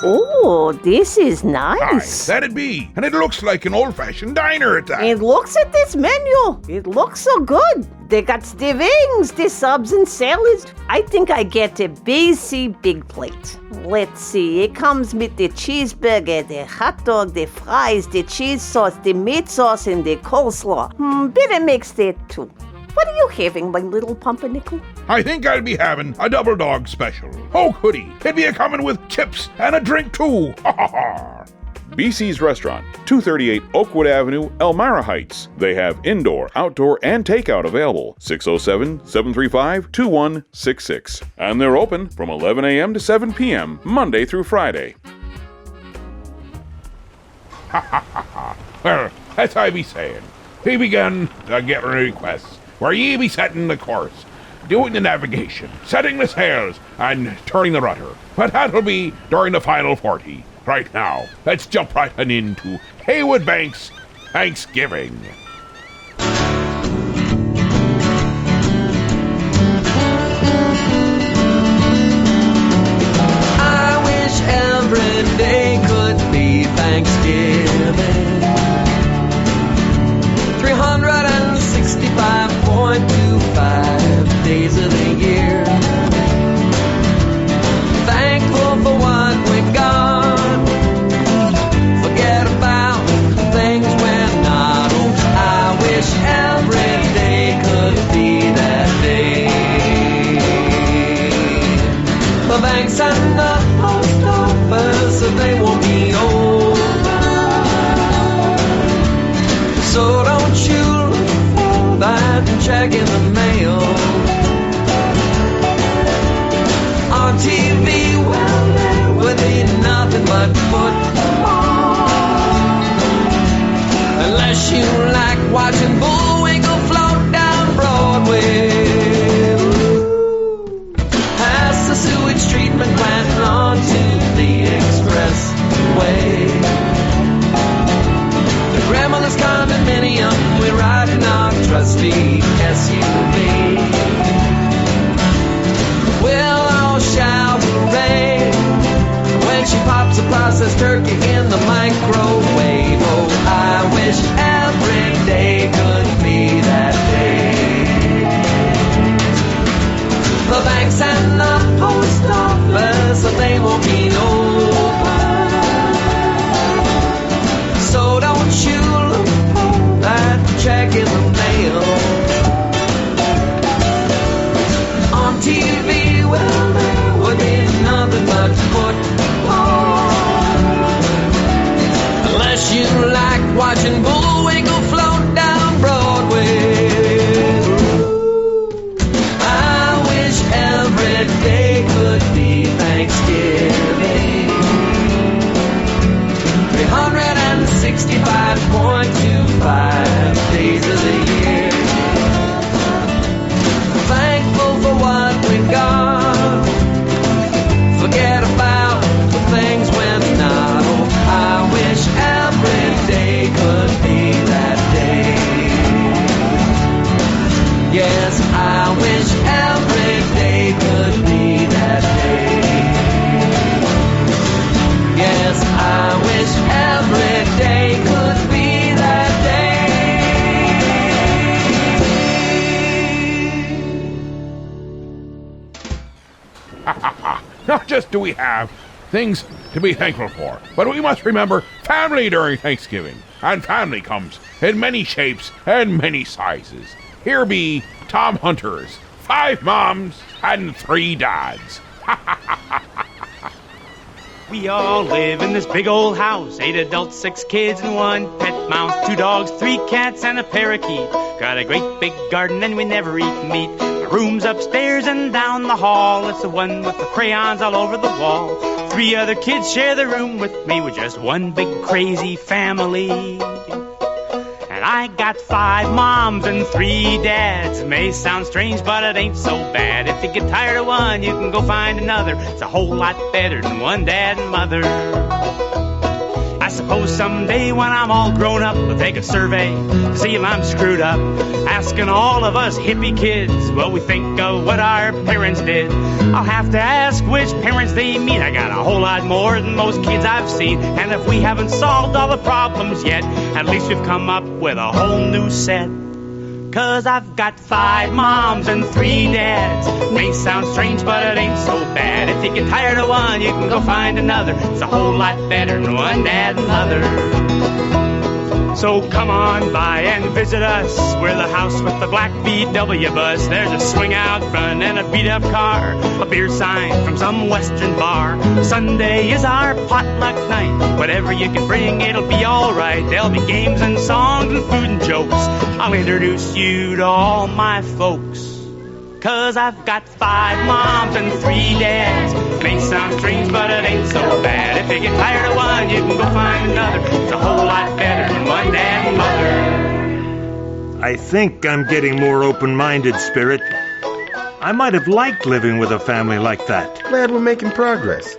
Oh, this is nice. Aye, that'd be. And it looks like an old-fashioned diner at that. And looks at this menu. It looks so good. They got the wings, the subs and salads. I think I get a BC big plate. Let's see. It comes with the cheeseburger, the hot dog, the fries, the cheese sauce, the meat sauce, and the coleslaw. Better mix that too. What are you having, my little pumpernickel? I think I'll be having a double dog special. Oh, goody. It'd be a coming with chips and a drink too. Ha ha ha. BC's Restaurant, 238 Oakwood Avenue, Elmira Heights. They have indoor, outdoor, and takeout available. 607-735-2166. And they're open from 11 a.m. to 7 p.m. Monday through Friday. Ha ha ha ha. Well, as I be saying, we began to get requests where ye be setting the course, doing the navigation, setting the sails, and turning the rudder. But that'll be during the final 40. Right now, let's jump right on into Haywood Bank's Thanksgiving. I wish every day could be Thanksgiving. 365.25 days of the year. Thankful for what we got. Forget about things we're not. Oh, I wish every day could be that day. The banks and the post office, they won't be over. So don't you look for that check in the mail. On TV, well, there would be nothing but football. Unless you like watching Bullwinkle float down Broadway. Past the sewage treatment plant onto the expressway. The grandmother's condominium, we ride in our trusty SUV. We'll all shout hooray when she pops a processed turkey in the microwave. Oh, I wish every day could be that day. The banks and the post office, they won't be over. So don't you look for that check in the mail. On TV, well, there would be nothing but football. Unless you like watching Bullwinkle float down Broadway. I wish every day could be Thanksgiving. 365.25 days of the year. Thankful for what we got. Forget about the things we're not. Oh, I wish every day could be that day. Yes, I wish every day could be that day. Yes, I wish every day could be that day. Not just do we have things to be thankful for, but we must remember family during Thanksgiving. And family comes in many shapes and many sizes. Here be Tom Hunter's 5 moms and 3 dads. We all live in this big old house. 8 adults, 6 kids, and 1 pet mouse. 2 dogs, 3 cats, and a parakeet. Got a great big garden, and we never eat meat. The room's upstairs and down the hall. It's the one with the crayons all over the wall. 3 other kids share the room with me. We're just one big crazy family. And I I got 5 moms and 3 dads. May sound strange, but it ain't so bad. If you get tired of one, you can go find another. It's a whole lot better than one dad and mother. I suppose someday when I'm all grown up, we'll take a survey to see if I'm screwed up, asking all of us hippie kids what we think of what our parents did. I'll have to ask which parents they mean. I got a whole lot more than most kids I've seen. And if we haven't solved all the problems yet, at least we've come up with a whole new set. 'Cause I've got 5 moms and 3 dads. May sound strange, but it ain't so bad. If you get tired of one, you can go find another. It's a whole lot better than one dad and mother. So come on by and visit us. We're the house with the black VW bus. There's a swing out front and a beat-up car, a beer sign from some western bar. Sunday is our potluck night. Whatever you can bring, it'll be all right. There'll be games and songs and food and jokes. I'll introduce you to all my folks. 'Cause I've got 5 moms and 3 dads. It may sound strange, but it ain't so bad. If you get tired of one, you can go find another. It's a whole lot better than one dad and mother. I think I'm getting more open-minded, Spirit. I might have liked living with a family like that. Glad we're making progress.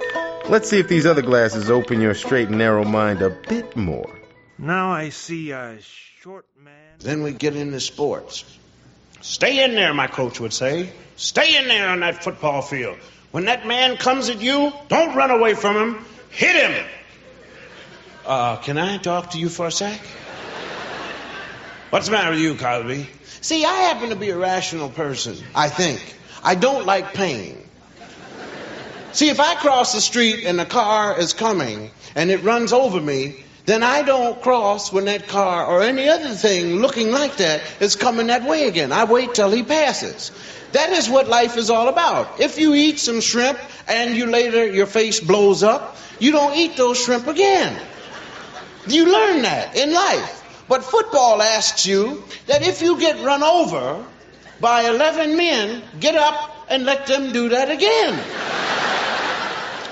Let's see if these other glasses open your straight and narrow mind a bit more. Now I see a short man. Then we get into sports. Stay in there, my coach would say. Stay in there on that football field. When that man comes at you, don't run away from him. Hit him. Can I talk to you for a sec? What's the matter with you, Cosby? See, I happen to be a rational person, I think. I don't like pain. See, if I cross the street and a car is coming and it runs over me, then I don't cross when that car or any other thing looking like that is coming that way again. I wait till he passes. That is what life is all about. If you eat some shrimp and you later your face blows up, you don't eat those shrimp again. You learn that in life. But football asks you that if you get run over by 11 men, get up and let them do that again.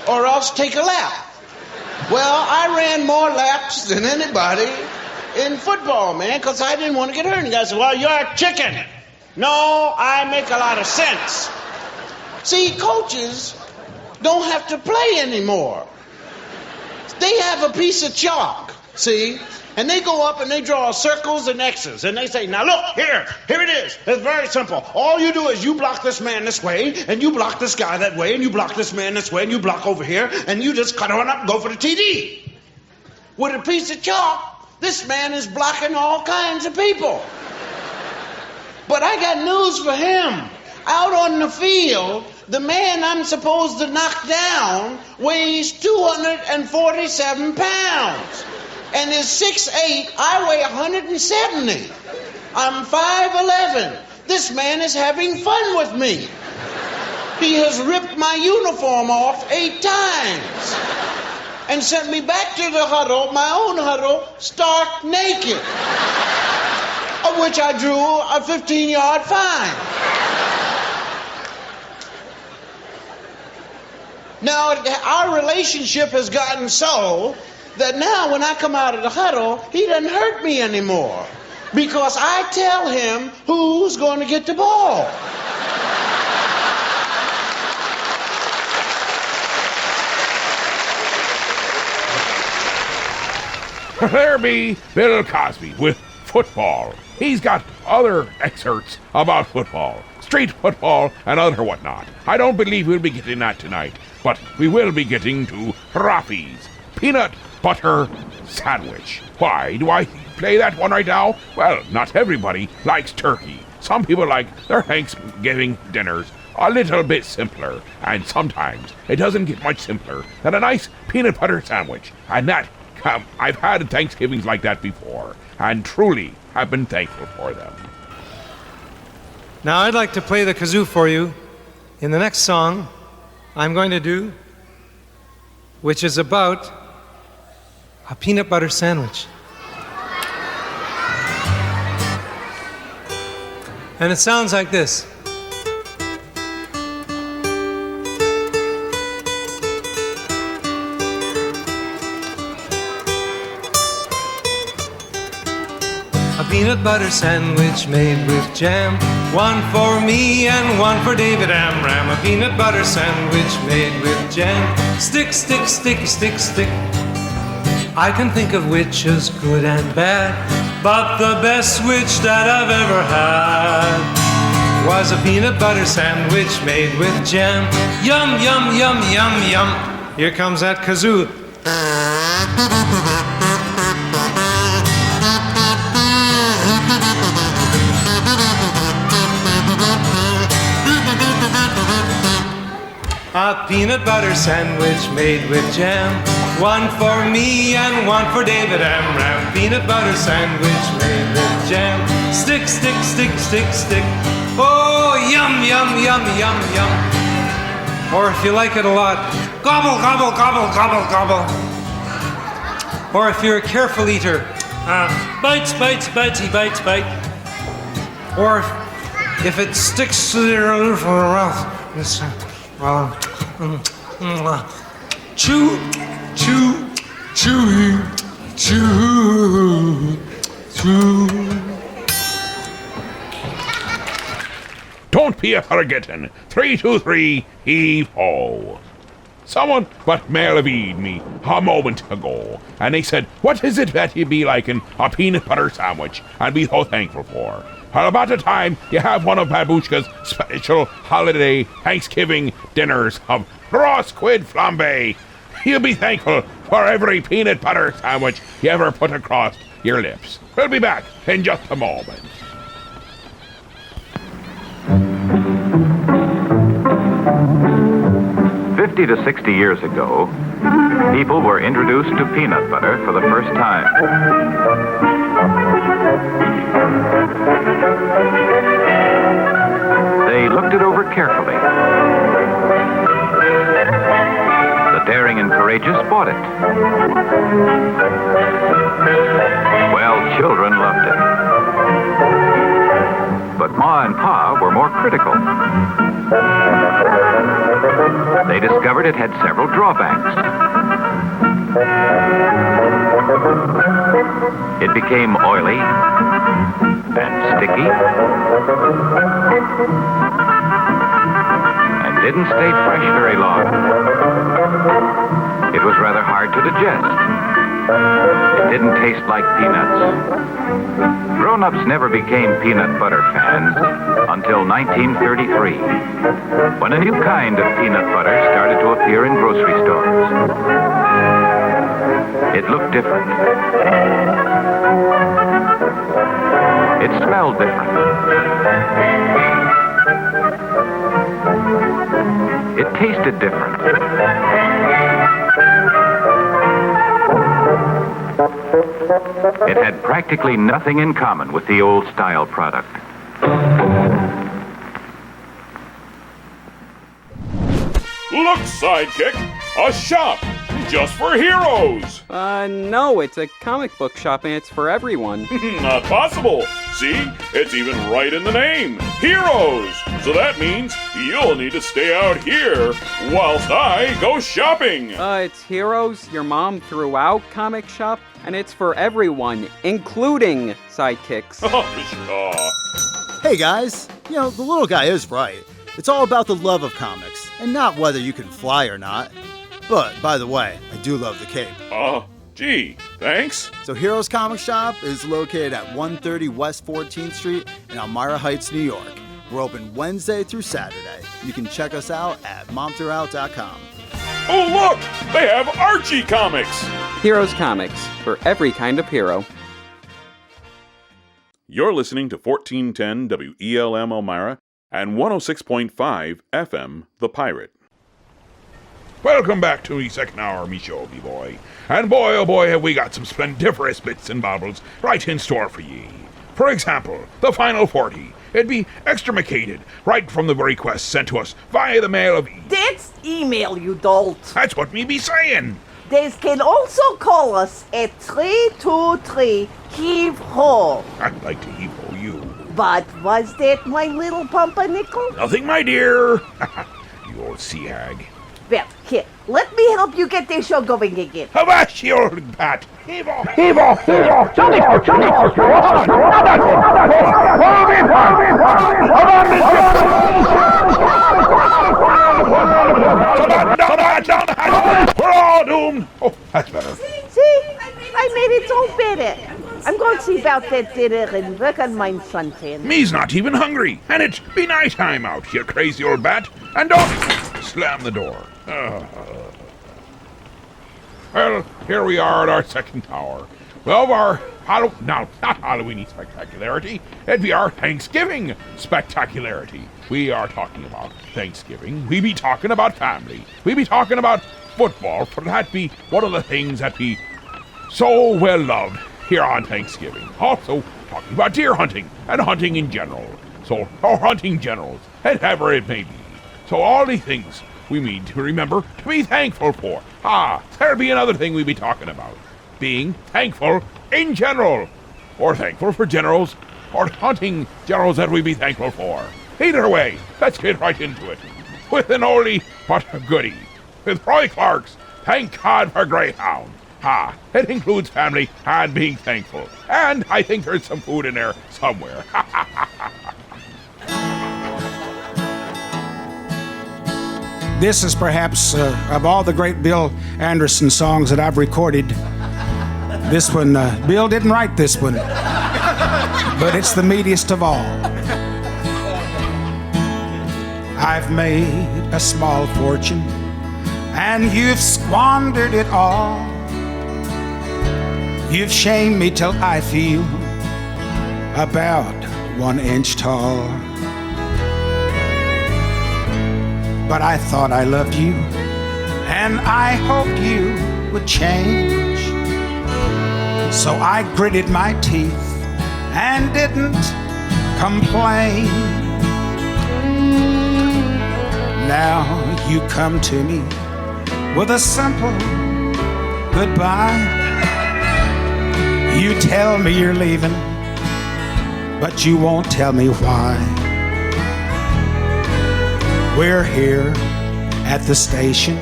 Or else take a lap. Well, I ran more laps than anybody in football, man, because I didn't want to get hurt. And the guy said, well, you're a chicken. No, I make a lot of sense. See, coaches don't have to play anymore. They have a piece of chalk, see? And they go up and they draw circles and X's. And they say, now look, here it is. It's very simple. All you do is you block this man this way, and you block this guy that way, and you block this man this way, and you block over here, and you just cut on up and go for the TD. With a piece of chalk, this man is blocking all kinds of people. But I got news for him. Out on the field, the man I'm supposed to knock down weighs 247 pounds. And is 6'8", I weigh 170. I'm 5'11". This man is having fun with me. He has ripped my uniform off 8 times and sent me back to the huddle, my own huddle, stark naked, of which I drew a 15-yard fine. Now, our relationship has gotten so that now when I come out of the huddle, he doesn't hurt me anymore because I tell him who's going to get the ball. There be Bill Cosby with football. He's got other excerpts about football, street football, and other whatnot. I don't believe we'll be getting that tonight, but we will be getting to Rafi's peanut butter sandwich. Why do I play that one right now? Well, not everybody likes turkey. Some people like their Thanksgiving dinners a little bit simpler, and sometimes it doesn't get much simpler than a nice peanut butter sandwich. And that, I've had Thanksgivings like that before, and truly have been thankful for them. Now I'd like to play the kazoo for you in the next song I'm going to do, which is about a peanut butter sandwich. And it sounds like this. A peanut butter sandwich made with jam. One for me and one for David Amram. A peanut butter sandwich made with jam. Stick, stick, stick, stick, stick. I can think of which is good and bad, but the best which that I've ever had was a peanut butter sandwich made with jam. Yum, yum, yum, yum, yum. Here comes that kazoo. A peanut butter sandwich made with jam. One for me and one for David Amram. Peanut butter sandwich made with jam. Stick, stick, stick, stick, stick. Oh, yum, yum, yum, yum, yum. Or if you like it a lot, gobble, gobble, gobble, gobble, gobble. Or if you're a careful eater, bites, bites, bitey, bites, bite. Or if it sticks to your roof of the mouth, it's, chew, chew, chew, chew, chew. Don't be a forgetting. 323, heave-ho. Someone but may have eaten me a moment ago, and they said, what is it that you be liking a peanut butter sandwich and be so thankful for? Well, about the time you have one of Babushka's special holiday Thanksgiving dinners of raw squid flambe, you'll be thankful for every peanut butter sandwich you ever put across your lips. We'll be back in just a moment. "50 to 60 years ago, people were introduced to peanut butter for the first time. They looked it over carefully. The daring and courageous bought it. Well, children loved it. But Ma and Pa were more critical. They discovered it had several drawbacks. It became oily and sticky and didn't stay fresh very long. It was rather hard to digest. It didn't taste like peanuts. Grown-ups never became peanut butter fans until 1933, when a new kind of peanut butter started to appear in grocery stores. It looked different. It smelled different. It tasted different. It had practically nothing in common with the old-style product. Look, Sidekick, a shop just for heroes. No, it's a comic book shop and it's for everyone. Not possible. See, it's even right in the name, Heroes. So that means you'll need to stay out here whilst I go shopping. It's Heroes, your mom threw out comic shop, and it's for everyone, including sidekicks. Hey guys, you know, the little guy is right. It's all about the love of comics, and not whether you can fly or not. But, by the way, I do love the cape. Gee, thanks. So Heroes Comic Shop is located at 130 West 14th Street in Elmira Heights, New York. We're open Wednesday through Saturday. You can check us out at momthroughout.com. Oh, look! They have Archie comics! Heroes Comics, for every kind of hero. You're listening to 1410 WELM Elmira and 106.5 FM The Pirate. Welcome back to the second hour of me show, me boy. And boy, oh boy, have we got some splendiferous bits and baubles right in store for ye. For example, the Final 40. It'd be extremicated right from the request sent to us via the mail of... That's email, you dolt. That's what me be saying. They can also call us at 323-HEAVE-HO. I'd like to heave-ho you. But was that my little pumpernickel? Nothing, my dear. You old sea hag. Well, here, let me help you get this show going again. Avast you, old bat! Evil! We're all doomed! Oh, that's better. See? I made it so better. I'm going to see about that dinner and work on my suntan. Me's not even hungry, and it's be night time out, you crazy old bat. And don't slam the door. Well, here we are at our second tower. Well, our not Halloween spectacularity, it'd be our Thanksgiving spectacularity. We are talking about Thanksgiving. We be talking about family. We be talking about football, for that be one of the things that be so well loved here on Thanksgiving. Also, talking about deer hunting and hunting in general. So, or hunting generals, and whatever it may be. So all these things we need to remember to be thankful for. There'll be another thing we be talking about. Being thankful in general. Or thankful for generals, or hunting generals that we be thankful for. Either way, let's get right into it. With an oldie but a goodie. With Roy Clark's Thank God for Greyhound. It includes family and being thankful. And I think there's some food in there somewhere. This is perhaps, of all the great Bill Anderson songs that I've recorded, this one, Bill didn't write this one, but it's the meatiest of all. I've made a small fortune, and you've squandered it all. You've shamed me till I feel about 1 inch tall. But I thought I loved you, and I hoped you would change. So I gritted my teeth and didn't complain. Now you come to me with a simple goodbye. You tell me you're leaving, but you won't tell me why. We're here at the station,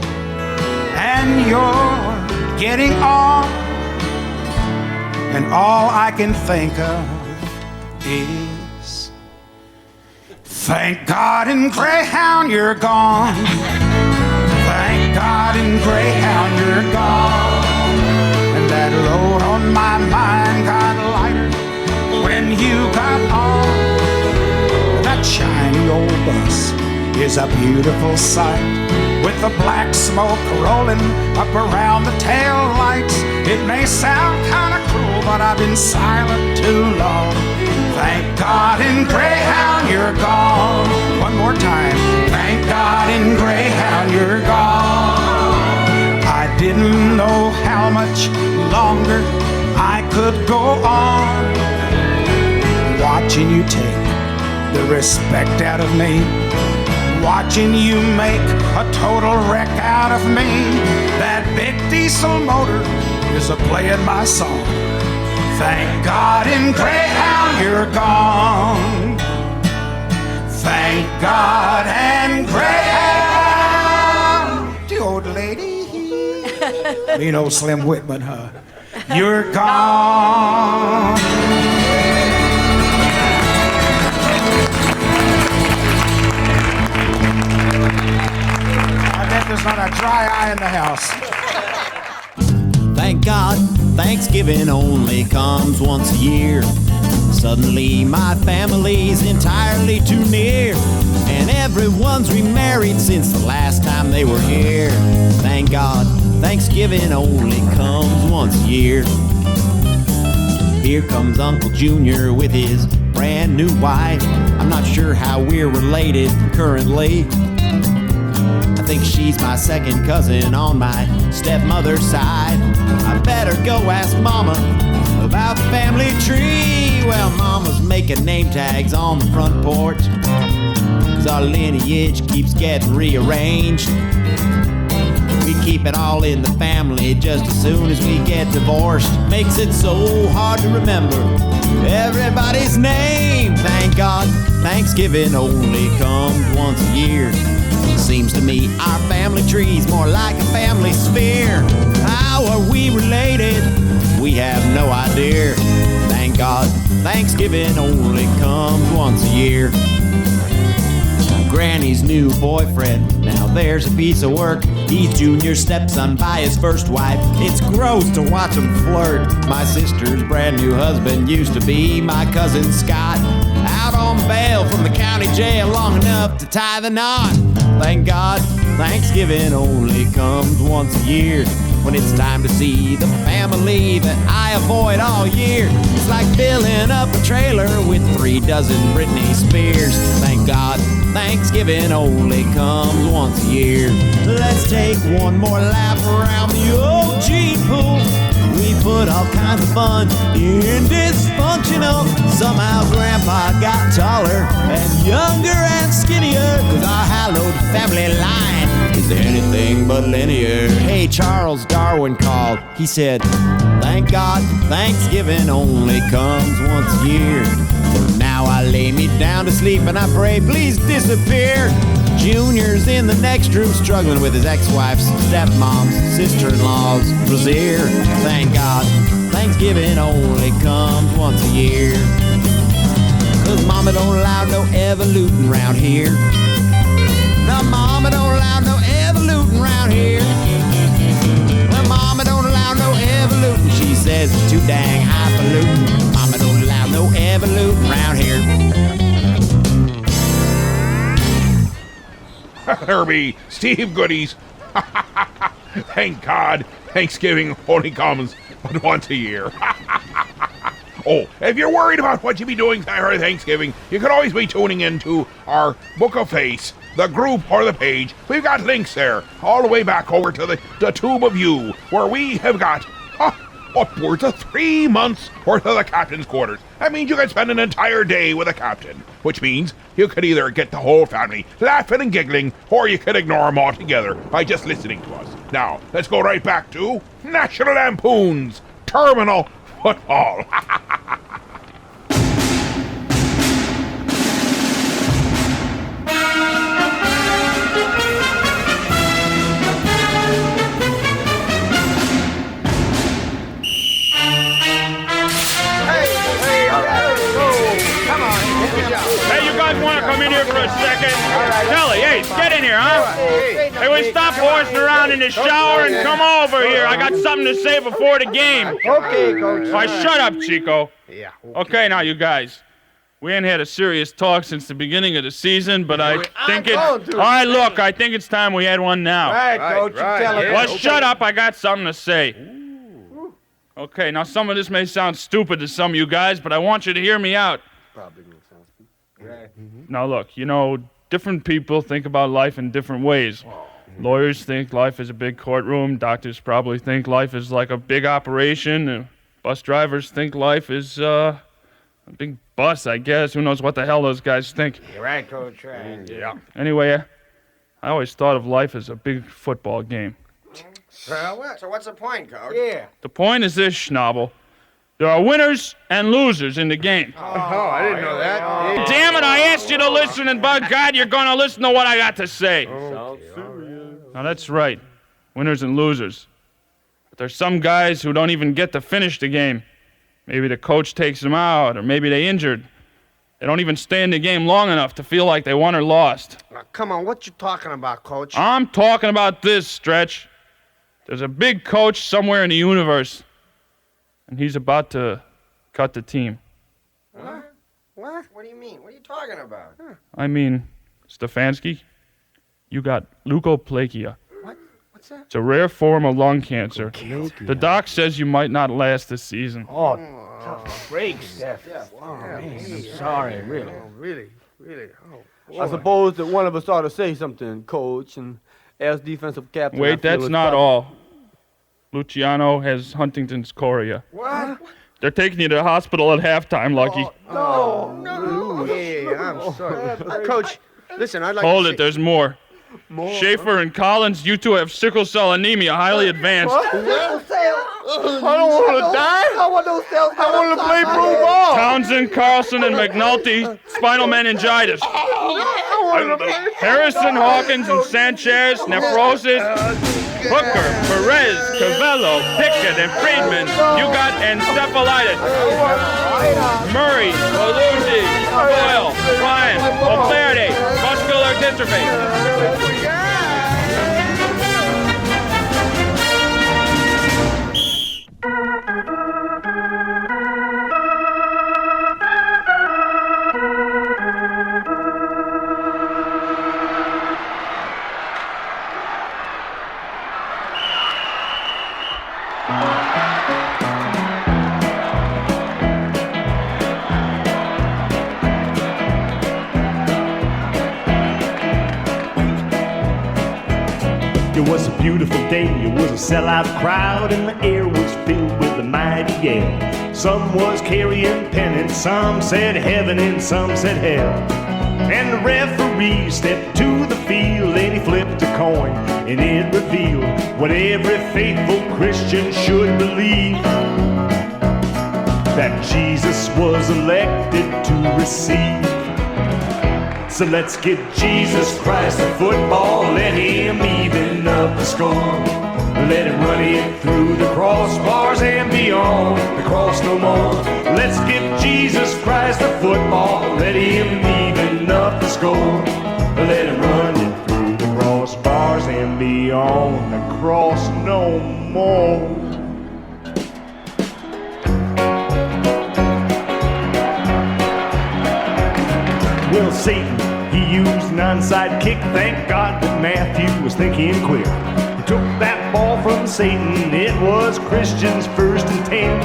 and you're getting on, and all I can think of is, thank God in Greyhound you're gone. Thank God in Greyhound you're gone. And that load on my mind got lighter when you got on. That shiny old bus is a beautiful sight, with the black smoke rolling up around the tail lights. It may sound kind of cruel, but I've been silent too long. Thank God in Greyhound you're gone. One more time. Thank God in Greyhound you're gone. I didn't know how much longer I could go on, watching you take the respect out of me, watching you make a total wreck out of me. That big diesel motor is a-playing my song. Thank God in Greyhound you're gone. Thank God in Greyhound. The old lady. You know Slim Whitman, huh? You're gone. There's not a dry eye in the house. Thank God, Thanksgiving only comes once a year. Suddenly my family's entirely too near, and everyone's remarried since the last time they were here. Thank God, Thanksgiving only comes once a year. Here comes Uncle Junior with his brand new wife. I'm not sure how we're related currently. I think she's my second cousin on my stepmother's side. I better go ask Mama about the family tree. Well, Mama's making name tags on the front porch, 'cause our lineage keeps getting rearranged. We keep it all in the family just as soon as we get divorced. Makes it so hard to remember everybody's name. Thank God, Thanksgiving only comes once a year. Seems to me our family tree's more like a family sphere. How are we related? We have no idea. Thank God, Thanksgiving only comes once a year. Granny's new boyfriend, now there's a piece of work. He's Junior's stepson by his first wife. It's gross to watch him flirt. My sister's brand new husband used to be my cousin Scott, out on bail from the county jail long enough to tie the knot. Thank God, Thanksgiving only comes once a year, when it's time to see the family that I avoid all year. It's like filling up a trailer with 3 dozen Britney Spears. Thank God, Thanksgiving only comes once a year. Let's take one more lap around the old gene pool. We put all kinds of fun in dysfunctional. Somehow Grandpa got taller and younger and skinnier, 'cause our hallowed family line is anything but linear. Hey, Charles Darwin called. He said, thank God, Thanksgiving only comes once a year. Now I lay me down to sleep and I pray, please disappear. Junior's in the next room struggling with his ex-wife's stepmom's sister-in-law's brassiere. Thank God, Thanksgiving only comes once a year. 'Cause Mama don't allow no evoluting round here. No, Mama don't allow no evoluting round here. Well, Mama don't allow no evoluting. She says it's too dang highfalutin. Mama don't allow no evoluting round here. Herbie, Steve Goodies. Thank God, Thanksgiving only comes but once a year. Oh, if you're worried about what you be doing for Thanksgiving, you can always be tuning into our Book of Face, the group or the page. We've got links there, all the way back over to the Tube of You, where we have got upwards of 3 months worth of the captain's quarters. That means you can spend an entire day with a captain, which means you could either get the whole family laughing and giggling, or you could ignore them altogether by just listening to us. Now, let's go right back to National Lampoon's Terminal Football. Hey, you guys want to come in here for a second? Kelly, hey, get in here, huh? Hey, we stop horsing around in the shower and come over here. I got something to say before the game. Okay, Coach. All right, shut up, Chico. Yeah. Okay, now, you guys. We ain't had a serious talk since the beginning of the season, but I think it... All right, look, I think it's time we had one now. Right, Coach, you tell him. Well, shut up, I got something to say. Okay, now some of this may sound stupid to some of you guys, but I want you to hear me out. Probably gonna sound stupid. Right. Now look, you know, different people think about life in different ways. Lawyers think life is a big courtroom. Doctors probably think life is like a big operation. Bus drivers think life is a big bus, I guess. Who knows what the hell those guys think. You're right, Coach. Right. Yeah. Anyway, I always thought of life as a big football game. So what's the point, Coach? Yeah. The point is this, Schnabel. There are winners and losers in the game. Oh, I didn't know that. Damn it, I asked you to listen, and by God, you're going to listen to what I got to say. Now, that's right. Winners and losers. But there's some guys who don't even get to finish the game. Maybe the coach takes them out, or maybe they injured. They don't even stay in the game long enough to feel like they won or lost. Now, come on, what you talking about, Coach? I'm talking about this, Stretch. There's a big coach somewhere in the universe, and he's about to cut the team. What? What? What do you mean? What are you talking about? I mean, Stefanski, you got leukoplegia. What? What's that? It's a rare form of lung cancer. The doc says you might not last this season. Oh, breaks, Steph. Oh, man, I'm sorry, really. Oh, really? Oh, I suppose that one of us ought to say something, Coach, and ask defensive captain. Wait, that's not all. Luciano has Huntington's chorea. What? They're taking you to the hospital at halftime, Lucky. No. Yeah, I'm sorry. Coach, listen, I'd like Hold to it, there's more. Schaefer and Collins, you two have sickle cell anemia, highly advanced. What? I don't want to die. I want those cells. I want to play blue ball. Townsend, Carlson, and McNulty, spinal meningitis. Harrison, Hawkins, and Sanchez, nephrosis. Hooker, Perez, Cavello, Pickett, and Friedman, you got encephalitis. Murray, Maluzzi, Boyle, Ryan, O'Flaherty, muscular dystrophy. It was a beautiful day, it was a sellout crowd, and the air was filled with a mighty yell. Some was carrying pennants, some said heaven, and some said hell. And the referee stepped to the field, and he flipped a coin, and it revealed what every faithful Christian should believe: that Jesus was elected to receive. So let's give Jesus Christ a football, let him even up the score. Let him run it through the crossbars and beyond the cross no more. Let's give Jesus Christ a football, let him even up the score. Let him run it through the crossbars and beyond the cross no more. Well, Satan, he used an onside kick. Thank God that Matthew was thinking quick. He took that ball from Satan. It was Christian's first and 10.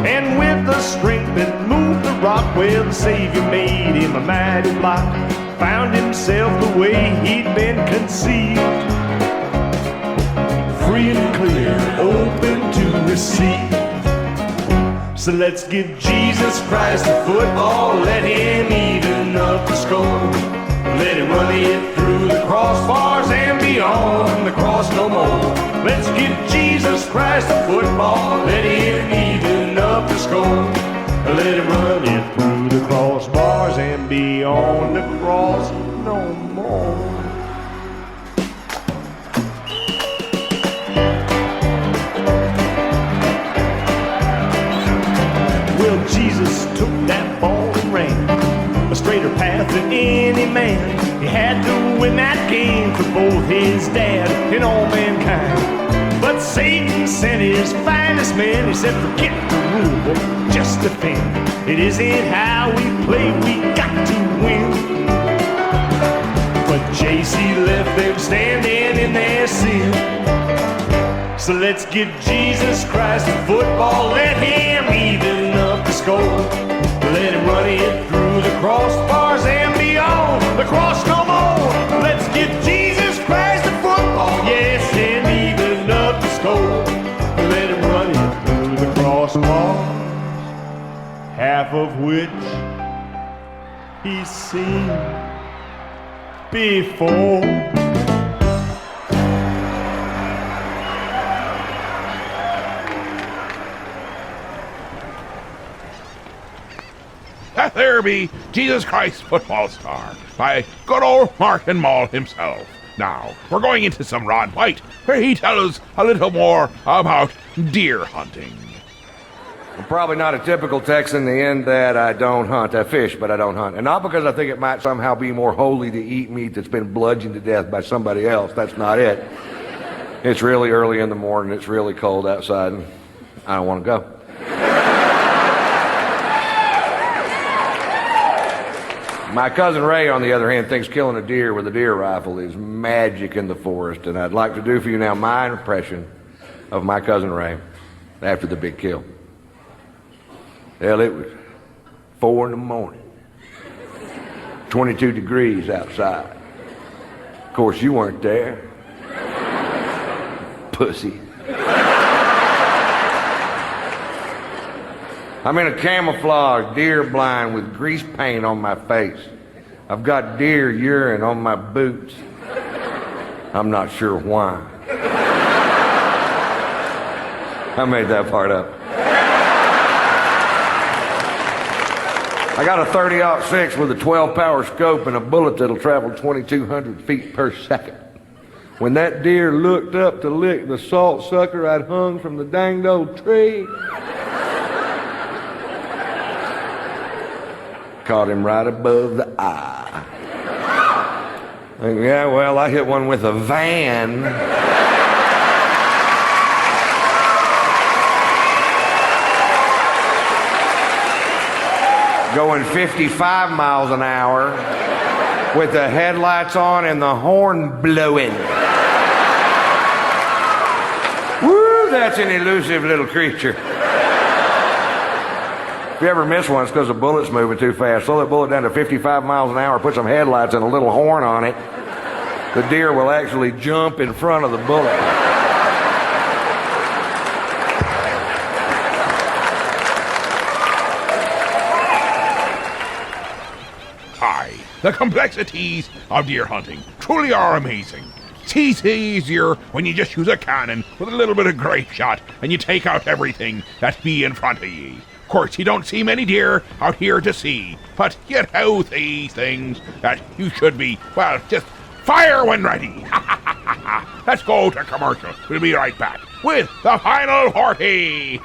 And with the strength that moved the rock, well, the Savior made him a mighty block. Found himself the way he'd been conceived, free and clear, open to receive. So let's give Jesus Christ a football, let him even up the score. Let him run it through the crossbars and beyond the cross no more. Let's give Jesus Christ a football, let him even up the score. Let him run it through the crossbars and beyond the cross no more. Well, Jesus took that ball and ran a straighter path than any man. He had to win that game for both his dad and all mankind. But Satan sent his finest men. He said, forget the rule, just defend. It isn't how we play, we got to win. But JC left them standing in their sin. So let's give Jesus Christ a football, let him even up the score. Let him run it through the crossbars and beyond the cross no more. Let's give Jesus Christ a football, yes, and even up the score. Let him run it through the crossbars, half of which he's seen before. That there be Jesus Christ Football Star by good old Martin Mall himself. Now, we're going into some Ron White, where he tells us a little more about deer hunting. I'm probably not a typical Texan in that I don't hunt. I fish, but I don't hunt. And not because I think it might somehow be more holy to eat meat that's been bludgeoned to death by somebody else. That's not it. It's really early in the morning. It's really cold outside, and I don't want to go. My cousin Ray, on the other hand, thinks killing a deer with a deer rifle is magic in the forest, and I'd like to do for you now my impression of my cousin Ray after the big kill. Well, it was 4 in the morning, 22 degrees outside. Of course, you weren't there. Pussy. I'm in a camouflage deer blind with grease paint on my face. I've got deer urine on my boots. I'm not sure why. I made that part up. I got a 30-06 with a 12-power scope and a bullet that'll travel 2,200 feet per second. When that deer looked up to lick the salt sucker I'd hung from the danged old tree, caught him right above the eye. Yeah, well, I hit one with a van. Going 55 miles an hour with the headlights on and the horn blowing. Woo, that's an elusive little creature. If you ever miss one, it's because the bullet's moving too fast. Slow that bullet down to 55 miles an hour, put some headlights and a little horn on it. The deer will actually jump in front of the bullet. Hi, the complexities of deer hunting truly are amazing. It's easier when you just use a cannon with a little bit of grape shot and you take out everything that be in front of ye. Of course, you don't see many deer out here to see, but you know these things that you should be, well, just fire when ready. Let's go to commercial. We'll be right back with the final 40.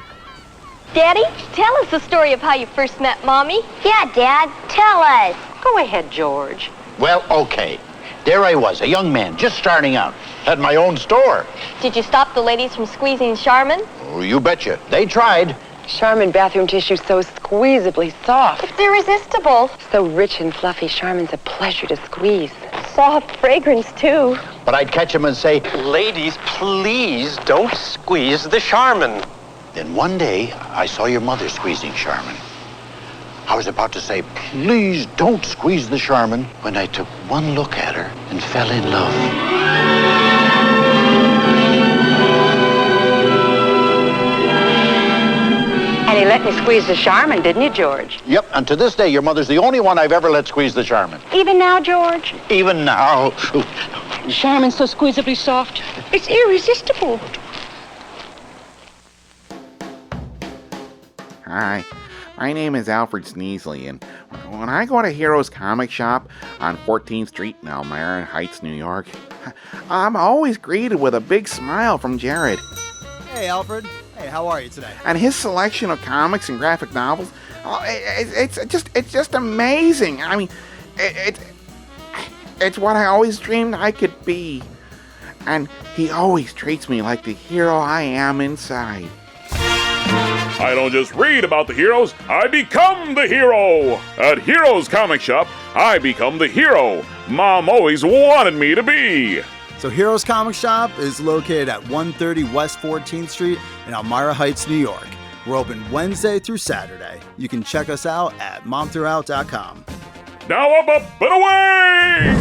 Daddy, tell us the story of how you first met Mommy. Yeah, Dad, tell us. Go ahead, George. Well, okay. There I was, a young man, just starting out. Had my own store. Did you stop the ladies from squeezing Charmin? Oh, you betcha. They tried. Charmin bathroom tissue so squeezably soft. It's irresistible. So rich and fluffy, Charmin's a pleasure to squeeze. Soft fragrance, too. But I'd catch him and say, ladies, please don't squeeze the Charmin. Then one day, I saw your mother squeezing Charmin. I was about to say, please don't squeeze the Charmin, when I took one look at her and fell in love. And he let me squeeze the Charmin, didn't you, George? Yep, and to this day, your mother's the only one I've ever let squeeze the Charmin. Even now, George? Even now. Charmin's so squeezably soft, it's irresistible. Hi, my name is Alfred Sneasley, and when I go to Heroes Comic Shop on 14th Street in Elmira Heights, New York, I'm always greeted with a big smile from Jared. Hey, Alfred. Hey, how are you today? And his selection of comics and graphic novels, it's just amazing. I mean, it's what I always dreamed I could be. And he always treats me like the hero I am inside. I don't just read about the heroes, I become the hero! At Heroes Comic Shop, I become the hero Mom always wanted me to be! So Heroes Comic Shop is located at 130 West 14th Street in Elmira Heights, New York. We're open Wednesday through Saturday. You can check us out at momthroughout.com. Now up and away!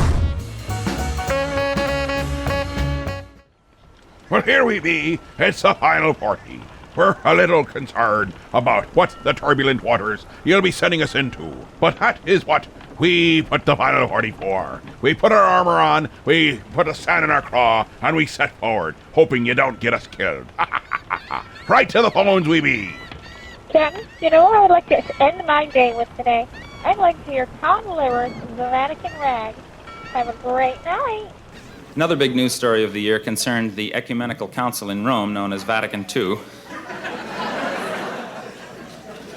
Well, here we be. It's the final 40. We're a little concerned about what the turbulent waters you'll be sending us into. But that is what we put the final 40 for. We put our armor on, we put a sand in our claw, and we set forward, hoping you don't get us killed. Right to the phones we be. Captain, you know what I'd like to end my day with today? I'd like to hear Con Deliverance from the Vatican Rag. Have a great night. Another big news story of the year concerned the Ecumenical Council in Rome, known as Vatican II.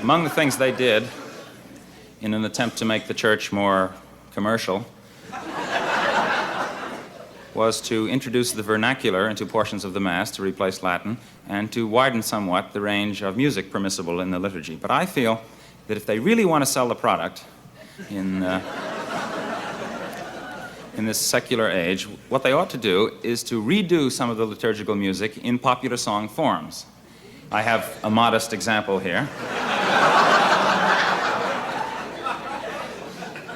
Among the things they did, in an attempt to make the church more commercial, was to introduce the vernacular into portions of the Mass to replace Latin, and to widen somewhat the range of music permissible in the liturgy. But I feel that if they really want to sell the product in this secular age, what they ought to do is to redo some of the liturgical music in popular song forms. I have a modest example here.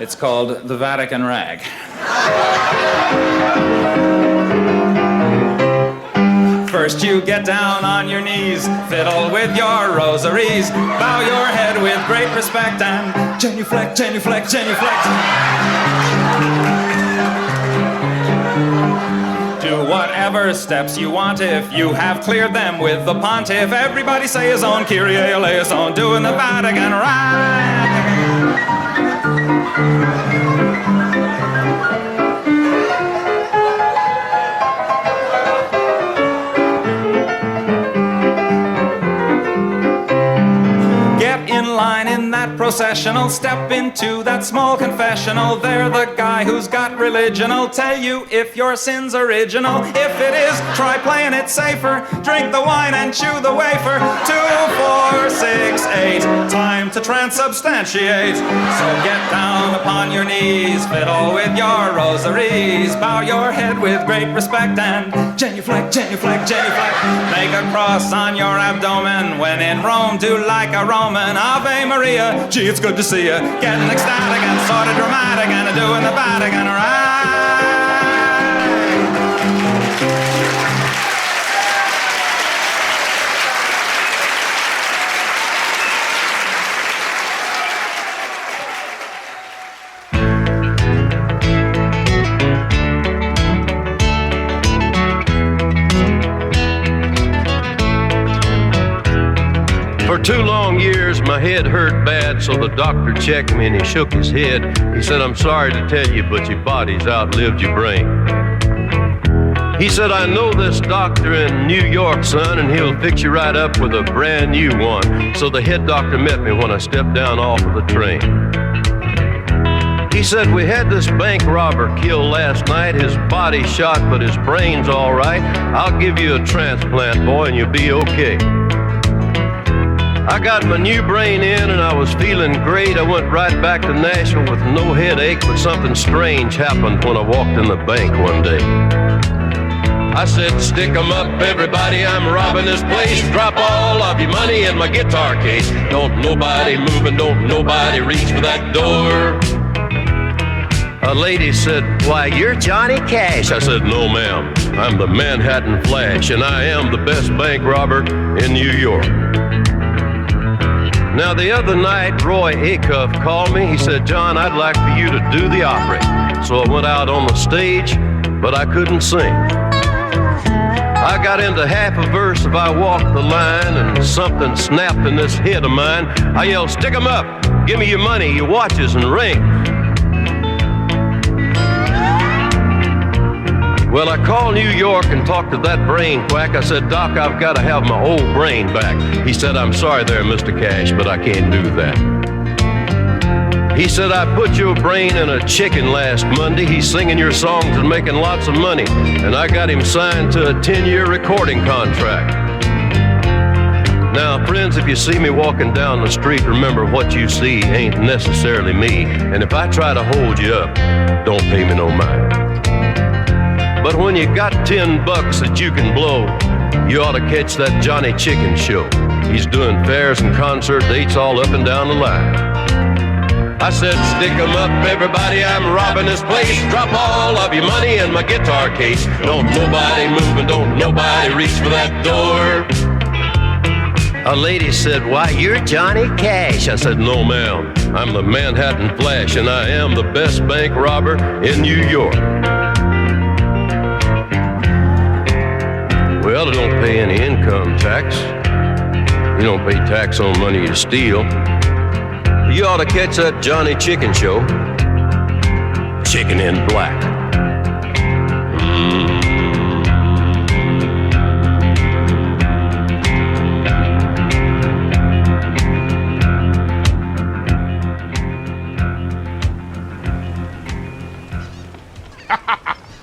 It's called the Vatican Rag. First you get down on your knees, fiddle with your rosaries, bow your head with great respect and genuflect, genuflect, genuflect. to whatever steps you want if you have cleared them with the pontiff. Everybody say his own Kyrie eleison, doing the Vatican right. In line in that processional, step into that small confessional. They're the guy who's got religion'll tell you if your sin's original. If it is, try playing it safer. Drink the wine and chew the wafer. 2, 4, 6, 8. Time to transubstantiate. So get down upon your knees, fiddle with your rosaries, bow your head with great respect and genuflect, genuflect, genuflect. Make a cross on your abdomen. When in Rome, do like a Roman. Ave Maria, gee, it's good to see you. Getting ecstatic and sort of dramatic and doing the Vatican right. For 2 long years, my head hurt bad, so the doctor checked me and he shook his head. He said, I'm sorry to tell you, but your body's outlived your brain. He said, I know this doctor in New York, son, and he'll fix you right up with a brand new one. So the head doctor met me when I stepped down off of the train. He said, we had this bank robber killed last night. His body shot, but his brain's all right. I'll give you a transplant, boy, and you'll be okay. I got my new brain in and I was feeling great. I went right back to Nashville with no headache, but something strange happened when I walked in the bank one day. I said, stick 'em up, everybody, I'm robbing this place. Drop all of your money in my guitar case. Don't nobody move and don't nobody reach for that door. A lady said, why, you're Johnny Cash. I said, no, ma'am, I'm the Manhattan Flash, and I am the best bank robber in New York. Now, the other night, Roy Acuff called me. He said, John, I'd like for you to do the opera. So I went out on the stage, but I couldn't sing. I got into half a verse if I walked the line, and something snapped in this head of mine. I yelled, stick 'em up, give me your money, your watches and rings. Well, I called New York and talked to that brain quack. I said, Doc, I've got to have my old brain back. He said, I'm sorry there, Mr. Cash, but I can't do that. He said, I put your brain in a chicken last Monday. He's singing your songs and making lots of money. And I got him signed to a 10-year recording contract. Now, friends, if you see me walking down the street, remember what you see ain't necessarily me. And if I try to hold you up, don't pay me no mind. But when you got $10 that you can blow, you ought to catch that Johnny Chicken show. He's doing fairs and concert dates all up and down the line. I said, stick 'em up, everybody, I'm robbing this place. Drop all of your money in my guitar case. Don't nobody move and don't nobody reach for that door. A lady said, why, you're Johnny Cash. I said, no, ma'am, I'm the Manhattan Flash, and I am the best bank robber in New York. Well, I don't pay any income tax. You don't pay tax on money you steal. You ought to catch that Johnny Chicken show. Chicken in Black.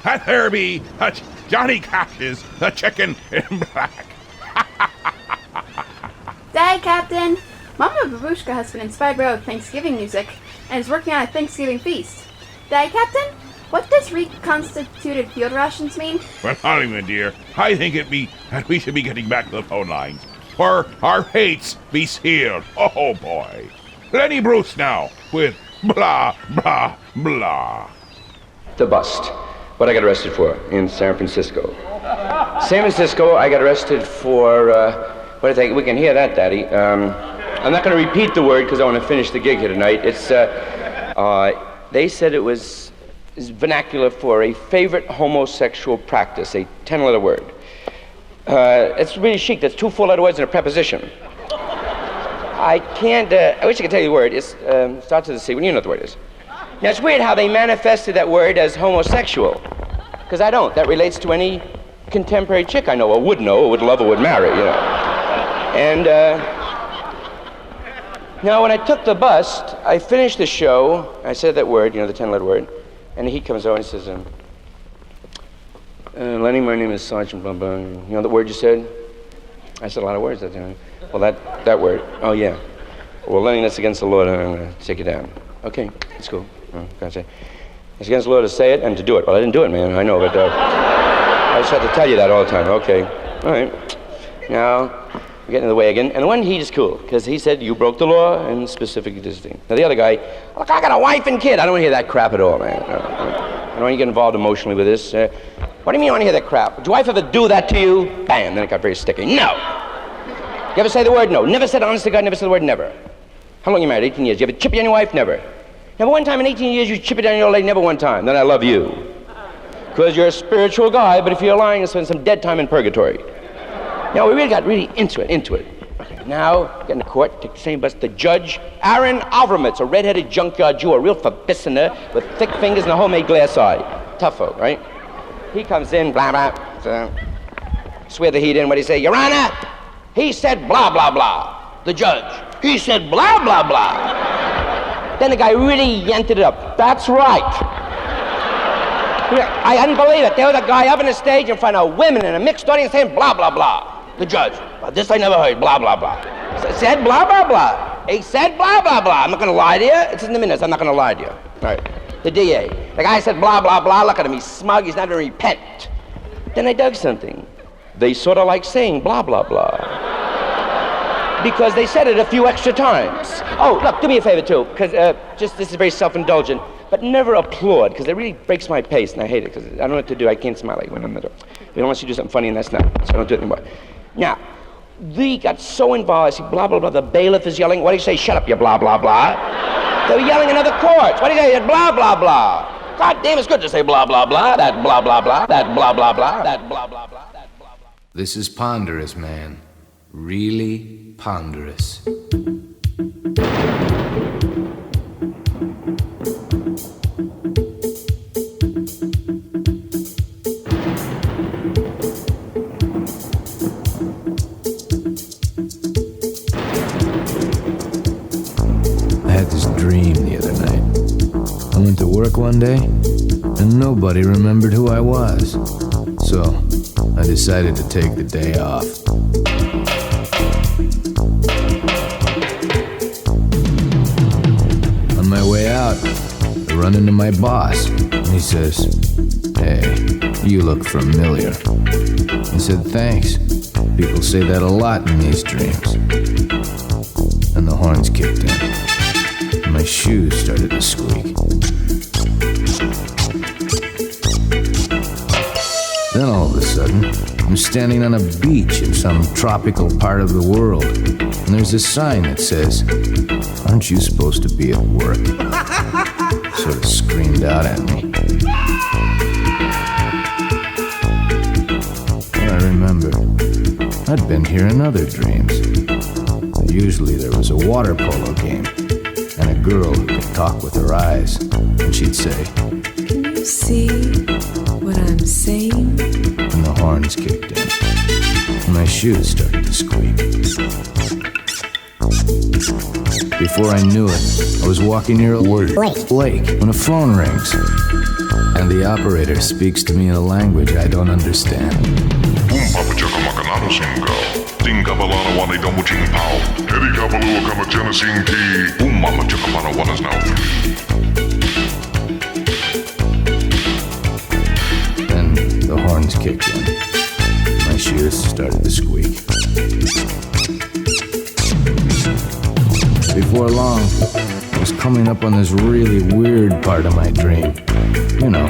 And there be Johnny Cash's The Chicken in Black. Dad, Captain! Mama Babushka has been inspired by Thanksgiving music and is working on a Thanksgiving feast. Dad, Captain, what does reconstituted field rations mean? Well, Hollywood, dear, I think it be that we should be getting back to the phone lines, for our fates be sealed. Oh, boy. Lenny Bruce now with blah, blah, blah. The bust. What I got arrested for in San Francisco. San Francisco, I got arrested for, what did I think? We can hear that, Daddy. I'm not going to repeat the word because I want to finish the gig here tonight. It's, they said it was is vernacular for a favorite homosexual practice, a 10-letter word. It's really chic. That's 2 4-letter words and a preposition. I can't, I wish I could tell you the word. It starts with a C. Well, you know what the word is. Now, it's weird how they manifested that word as homosexual, because I don't. That relates to any contemporary chick I know, or would know, or would love, or would marry, you know. And, now, when I took the bust, I finished the show, I said that word, you know, the 10-letter word, and he comes over and he says, Lenny, my name is Sergeant blah, blah. You know the word you said? I said a lot of words that time. Well, that word, oh, yeah. Well, Lenny, that's against the law, I'm going to take it down. Okay, that's cool. It's against the law to say it and to do it. Well, I didn't do it, man, I know, but I just had to tell you that all the time. Okay, all right. Now, we're getting in the way again. And the one heat is cool, because he said you broke the law and specifically this thing. Now, the other guy, look, I got a wife and kid. I don't want to hear that crap at all, man. I don't want to get involved emotionally with this. What do you mean you want to hear that crap? Did your wife ever do that to you? Bam, then it got very sticky. No. You ever say the word no? Never said, honest to God, never said the word never. How long you married? 18 years. You ever chip it on your wife? Never. Never one time in 18 years you chip it on your lady? Never one time. Then I love you. Because you're a spiritual guy, but if you're lying, you'll spend some dead time in purgatory. Now, we really got into it. Okay, now, getting to court, take the same bus. The judge, Aaron Avramitz, a red-headed junkyard Jew, a real verbissiner with thick fingers and a homemade glass eye. Tougho, right? He comes in, blah, blah, so, swear the heat in. What do you say? Your Honor, he said blah, blah, blah. The judge, he said blah, blah, blah. Then the guy really yanked it up. That's right. I didn't believe it. There was a guy up on the stage in front of women in a mixed audience saying blah, blah, blah. The judge, well, this I never heard, blah, blah, blah. Said blah, blah, blah. He said blah, blah, blah. I'm not going to lie to you. It's in the minutes. I'm not going to lie to you. All right. The DA. The guy said blah, blah, blah. Look at him. He's smug. He's not going to repent. Then I dug something. They sort of like saying blah, blah, blah. Because they said it a few extra times. Oh, look, do me a favor, too, because just this is very self-indulgent, but never applaud, because it really breaks my pace, and I hate it, because I don't know what to do. I can't smile like when I'm in the door. Unless you do something funny, and that's not, so I don't do it anymore. Now, they got so involved, I see blah, blah, blah. The bailiff is yelling, what do you say? Shut up, you blah, blah, blah. They were yelling in other courts. What do you say? Blah, blah, blah. God damn, it's good to say blah, blah, blah. That blah, blah, blah. That blah, blah, blah. That blah, blah, blah. That blah, blah. This is ponderous, man. Really ponderous. I went to work one day, and nobody remembered who I was. So, I decided to take the day off. On my way out, I run into my boss, and he says, "Hey, you look familiar." I said, "Thanks. People say that a lot in these dreams." And the horns kicked in. My shoes started to squeak. Then all of a sudden, I'm standing on a beach in some tropical part of the world, and there's a sign that says, "Aren't you supposed to be at work?" Sort of screamed out at me. I remember, I'd been here in other dreams. But usually there was a water polo game, and a girl who could talk with her eyes, and she'd say, "Can you see what I'm saying?" And the horns kicked in, and my shoes started to squeak. Before I knew it, I was walking near a lake when a phone rings, and the operator speaks to me in a language I don't understand. Then the horns kicked in. My shoes started to squeak. Before long, I was coming up on this really weird part of my dream. You know,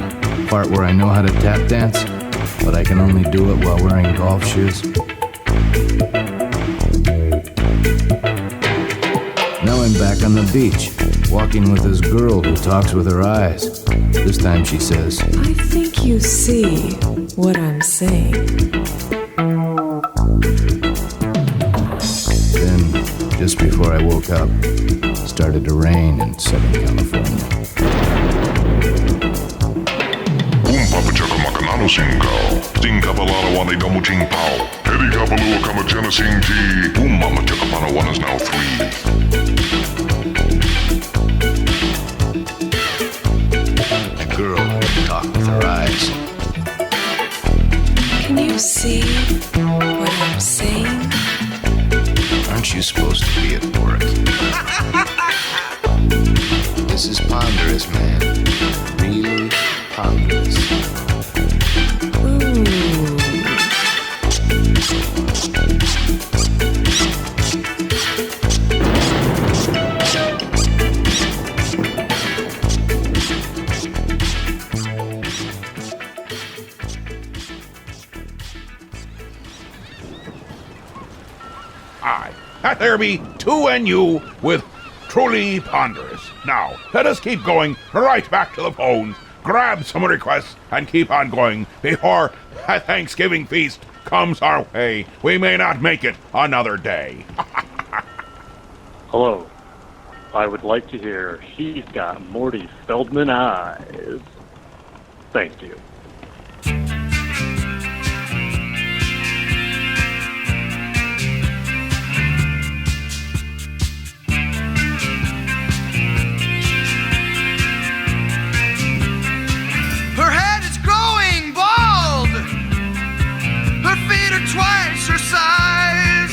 part where I know how to tap dance, but I can only do it while wearing golf shoes. Now I'm back on the beach, walking with this girl who talks with her eyes. This time she says, I think you see what I'm saying. Then, just before I woke up, it started to rain in Southern California. Papachaka makanano singkau, singka balala wanay damuching pao. Hedi kapalua kamachana singti, mama chaka panawan is now 3. A girl who talked with her eyes. Can you see what I'm saying? Aren't you supposed to be at work? This is ponderous, man. Really ponderous. Aye, that there be 2NU with truly ponderous. Now, let us keep going right back to the phones, grab some requests, and keep on going before a Thanksgiving feast comes our way. We may not make it another day. Hello. I would like to hear She's Got Morty Feldman Eyes. Thank you. Her head is growing bald. Her feet are twice her size.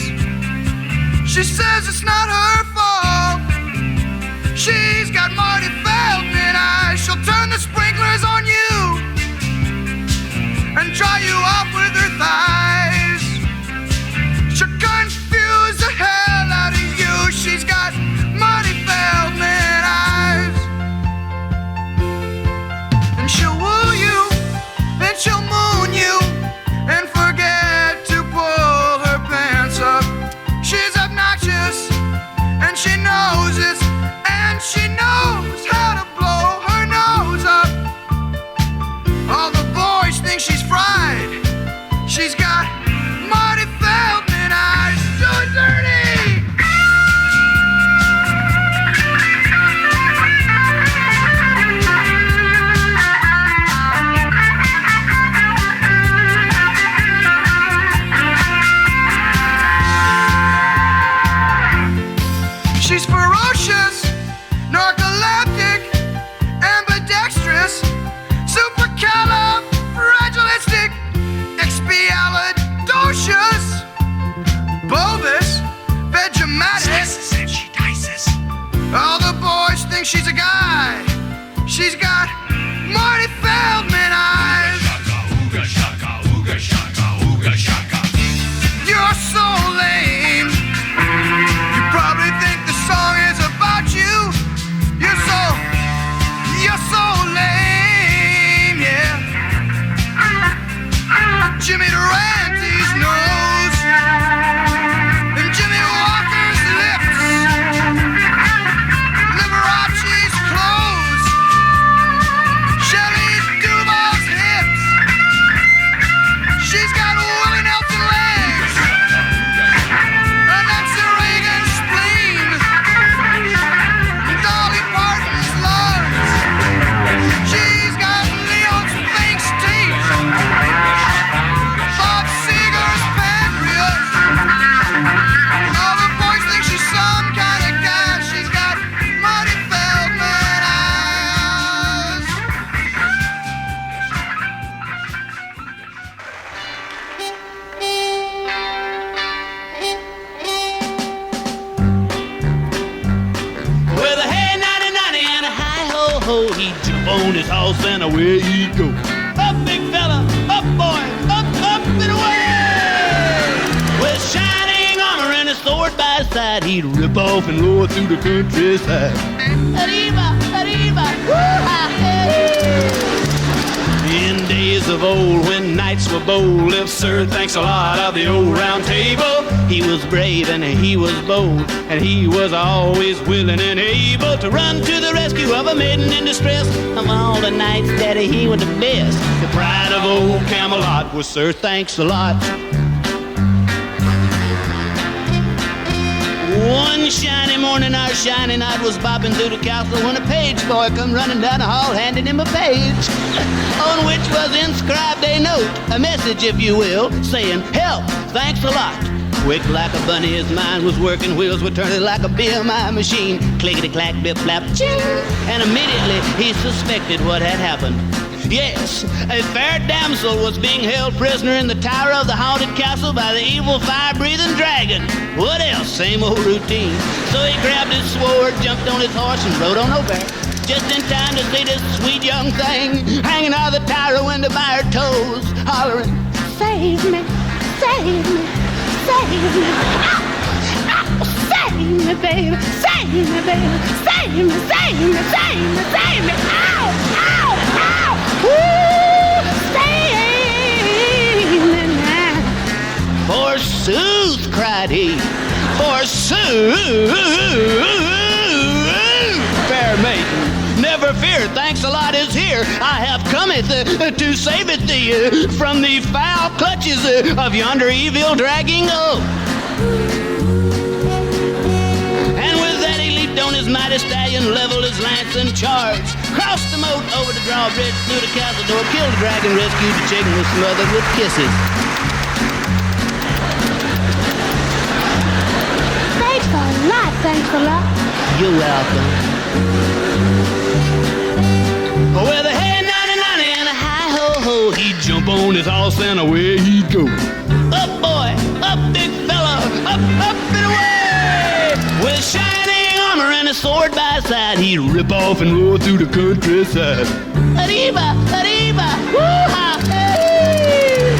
She says it's not her fault. She's got Marty Feldman eyes. She'll turn the sprinklers on you and dry you off with her thighs. She'll confuse the hell out of you. She's got Marty Feldman eyes. And she'll woo you, then she'll moon you, and forget to pull her pants up. She's obnoxious, and she knows it, and she knows how to blow her nose up. All the boys think she's fried. She's got Marty Feldman eyes. Do it dirty! She's ferocious, narcoleptic, ambidextrous, supercalifragilistic, expialidocious, bulbous, vegematic. All the boys think she's a guy. She's got Marty Feldman eyes. You're so lame. You probably think the song is about you. You're so lame, yeah. Jimmy Durante's nose and Jimmy Walker's lips, Liberace's clothes, Shelley Duvall's hips. She's got Willie Nelson legs, and Nancy Reagan's spleen, Dolly Parton's lungs. She's got Leon Spinks' teeth, Bob Seger's pancreas. All the boys think she's some kind of guy. She's got Marty Feldman eyes. With a hey, 90 and a high ho ho, he'd jump on his horse and away he'd go. Up, big fella, up, boy, up, up and away. With shining armor and a sword by his side, he'd rip off and roar through the countryside. Arriba, arriba, woo-ha, hey. In days of old, when knights were bold, lived Sir Thanks-a-Lot of the old round table. He was brave and he was bold, and he was always willing and able to run to the rescue of a maiden in distress. Of all the knights, Daddy, he was the best. The pride of old Camelot was Sir Thanks-a-Lot. One shiny morning, our shiny knight was bopping through the castle when a page boy come running down the hall, handing him a page on which was inscribed a note, a message, if you will, saying, "Help, thanks a lot." Quick like a bunny, his mind was working, wheels were turning like a BMI machine. Clickety-clack, bip-flap, ching! And immediately he suspected what had happened. Yes, a fair damsel was being held prisoner in the tower of the haunted castle by the evil fire-breathing dragon. What else? Same old routine. So he grabbed his sword, jumped on his horse, and rode on over. Just in time to see this sweet young thing hanging out of the tower window by her toes, hollering, "Save me, save me, save me. Ow, save me, baby, save me, baby, save me, save me, save me, save me. Ow, ow, ow. Woo, save me now." "Forsooth," cried he, "forsooth, fair maiden, never fear, Thanks-a-Lot is here. I have cometh to saveth thee from the foul clutches of yonder evil dragging oak." And with that he leaped on his mighty stallion, leveled his lance and charged, crossed the moat over the drawbridge, through the castle door, killed the dragon, rescued the chicken, was smothered with kisses. Thanks-a-lot. You're welcome. With a hey, nanny, and a hi-ho-ho, he'd jump on his horse and away he'd go. Up, boy, up, big fella, up, up and away. With shining armor and a sword by his side, he'd rip off and roar through the countryside. Arriba, arriba, woo-ha, hey!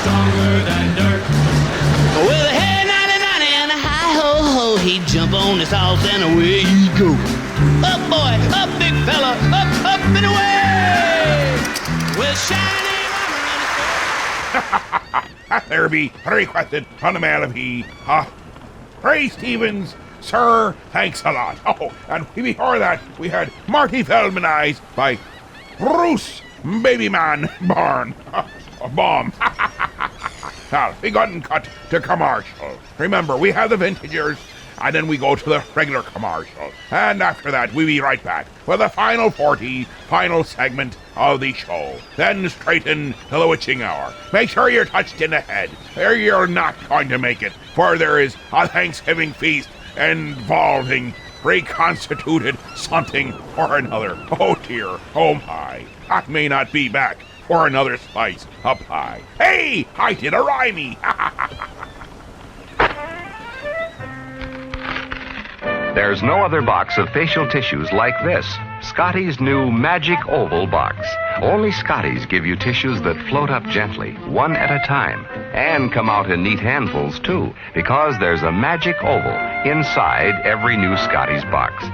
Stronger than dirt. With a hey, nanny, and a hi-ho-ho, he'd jump on his horse and away he'd go. Up, boy, up, big fella, up, up and away. With shining armor and That there be requested on the mail of he. Ray Stevens, Sir Thanks-a-Lot. Oh, and before that, we had Marty Feldman Eyes by Bruce Babyman Barn. Bomb. Now, we gotten cut to commercial. Remember, we have the vintagers, and then we go to the regular commercial. And after that, we'll be right back for the final 40, final segment of the show. Then straight into the witching hour. Make sure you're touched in the head, or you're not going to make it, for there is a Thanksgiving feast involving reconstituted something or another. Oh dear, oh my. I may not be back for another slice of pie. Hey, I did a rhymey. There's no other box of facial tissues like this. Scotty's new Magic Oval box. Only Scotty's give you tissues that float up gently, one at a time, and come out in neat handfuls, too, because there's a Magic Oval inside every new Scotty's box.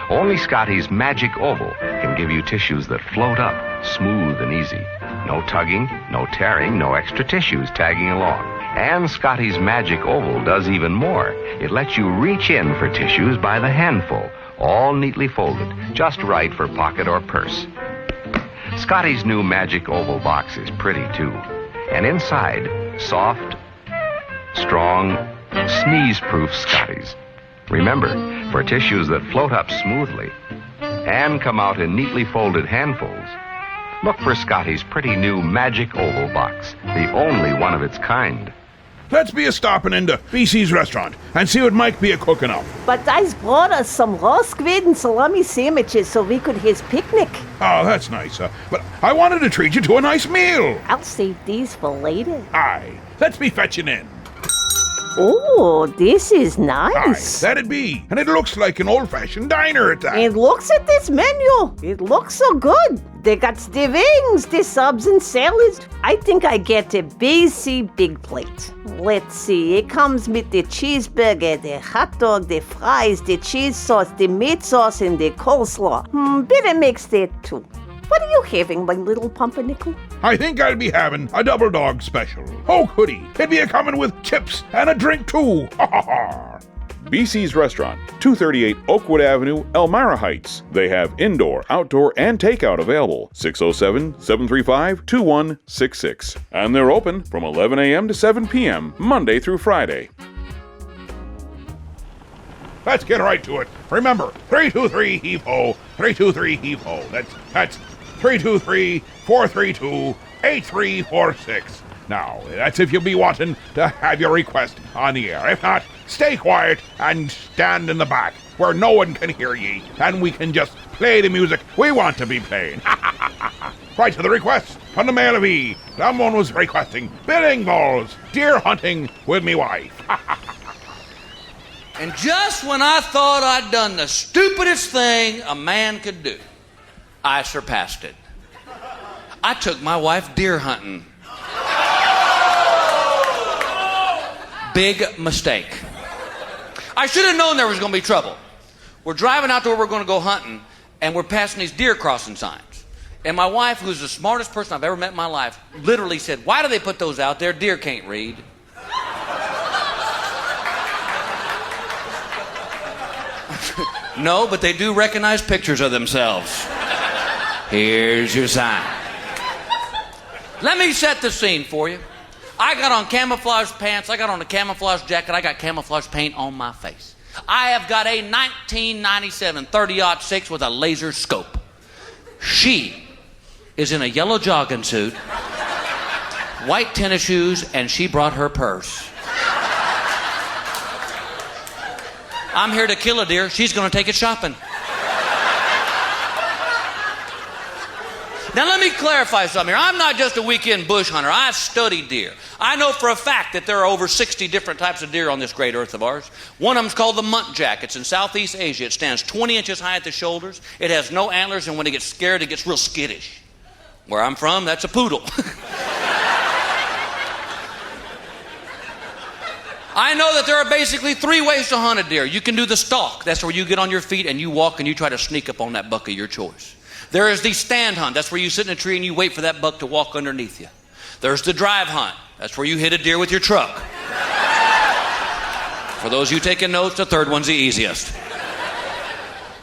Only Scotty's Magic Oval can give you tissues that float up, smooth and easy. No tugging, no tearing, no extra tissues tagging along. And Scotty's Magic Oval does even more. It lets you reach in for tissues by the handful, all neatly folded, just right for pocket or purse. Scotty's new Magic Oval box is pretty, too. And inside, soft, strong, sneeze-proof Scotty's. Remember, for tissues that float up smoothly and come out in neatly folded handfuls, look for Scotty's pretty new Magic Oval box, the only one of its kind. Let's be a stopping into BC's restaurant and see what Mike be a cooking up. But I brought us some raw squid and salami sandwiches so we could his picnic. Oh, that's nice. But I wanted to treat you to a nice meal. I'll save these for later. Aye, let's be fetching in. Oh, this is nice. Aye, that'd be. And it looks like an old-fashioned diner at that. And looks at this menu. It looks so good. They got the wings, the subs and salads. I think I get a BC big plate. Let's see. It comes with the cheeseburger, the hot dog, the fries, the cheese sauce, the meat sauce, and the coleslaw. Better mix that too. What are you having, my little pumpernickel? I think I'll be having a double dog special. Oh, goody. It'd be a-coming with chips and a drink, too. Ha ha ha. BC's Restaurant, 238 Oakwood Avenue, Elmira Heights. They have indoor, outdoor, and takeout available. 607-735-2166. And they're open from 11 a.m. to 7 p.m., Monday through Friday. Let's get right to it. Remember, 323-HEAVE-HO, 323-HEAVE-HO. That's 323-432-8346. Now, that's if you'll be wanting to have your request on the air. If not, stay quiet and stand in the back where no one can hear ye, and we can just play the music we want to be playing. Right to the request from the Mail of E. Someone was requesting Bill Balls, deer hunting with me wife. And just when I thought I'd done the stupidest thing a man could do, I surpassed it. I took my wife deer hunting. Big mistake. I should have known there was going to be trouble. We're driving out to where we're going to go hunting, and we're passing these deer crossing signs. And my wife, who's the smartest person I've ever met in my life, literally said, "Why do they put those out there? Deer can't read." No, but they do recognize pictures of themselves. Here's your sign. Let me set the scene for you. I got on camouflage pants, I got on a camouflage jacket, I got camouflage paint on my face. I have got a 1997 30-06 with a laser scope. She is in a yellow jogging suit, white tennis shoes, and she brought her purse. I'm here to kill a deer. She's going to take it shopping. Now, let me clarify something here. I'm not just a weekend bush hunter. I study deer. I know for a fact that there are over 60 different types of deer on this great earth of ours. One of them's called the muntjac. It's in Southeast Asia. It stands 20 inches high at the shoulders. It has no antlers, and when it gets scared, it gets real skittish. Where I'm from, that's a poodle. I know that there are basically 3 ways to hunt a deer. You can do the stalk. That's where you get on your feet and you walk and you try to sneak up on that buck of your choice. There is the stand hunt. That's where you sit in a tree and you wait for that buck to walk underneath you. There's the drive hunt. That's where you hit a deer with your truck. For those of you taking notes, the third one's the easiest.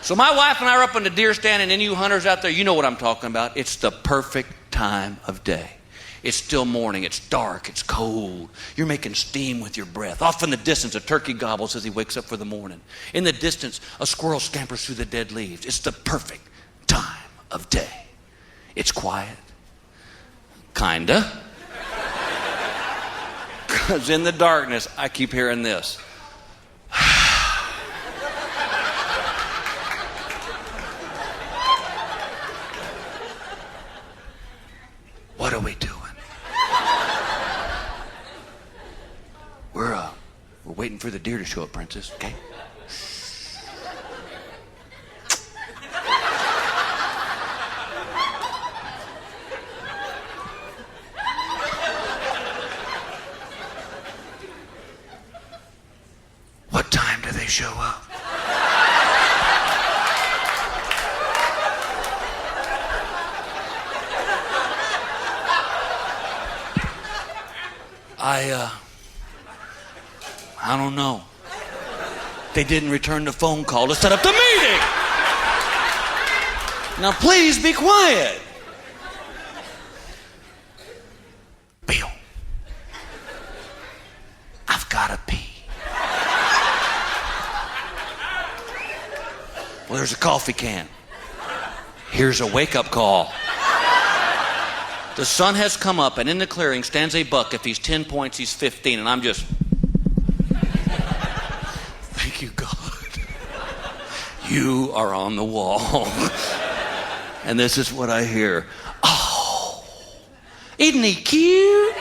So my wife and I are up on the deer stand, and any of you hunters out there, you know what I'm talking about. It's the perfect time of day. It's still morning, it's dark, it's cold. You're making steam with your breath. Off in the distance, a turkey gobbles as he wakes up for the morning. In the distance, a squirrel scampers through the dead leaves. It's the perfect time of day. It's quiet. Kinda. Because in the darkness, I keep hearing this. What are we doing? We're waiting for the deer to show up, Princess, okay? What time do they show up? I don't know. They didn't return the phone call to set up the meeting. Now please be quiet. Bill, I've got to pee. Well, there's a coffee can. Here's a wake-up call. The sun has come up, and in the clearing stands a buck. If he's 10 points, he's 15, and I'm just... Thank you, God. You are on the wall. And this is what I hear. Oh, isn't he cute?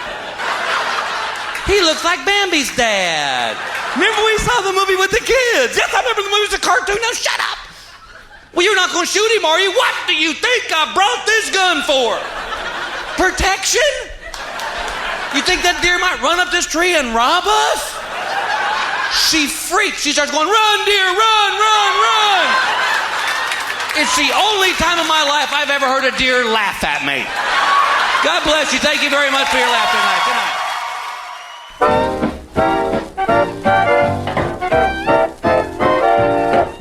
He looks like Bambi's dad. Remember we saw the movie with the kids? Yes, I remember the movie was a cartoon. Now shut up. Well, you're not going to shoot him, are you? What do you think I brought this gun for? Protection? You think that deer might run up this tree and rob us? She freaks. She starts going, run, deer, run, run, run. It's the only time in my life I've ever heard a deer laugh at me. God bless you. Thank you very much for your laughter tonight. Good night.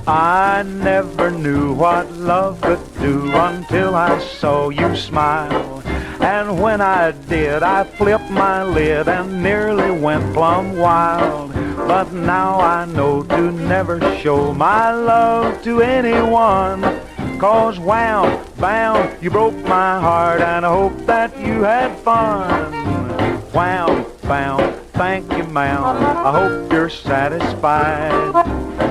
I never knew what love could do until I saw you smile. And when I did, I flipped my lid and nearly went plumb wild. But now I know to never show my love to anyone. 'Cause wham, bam, you broke my heart and I hope that you had fun. Wham, bam, thank you, ma'am, I hope you're satisfied.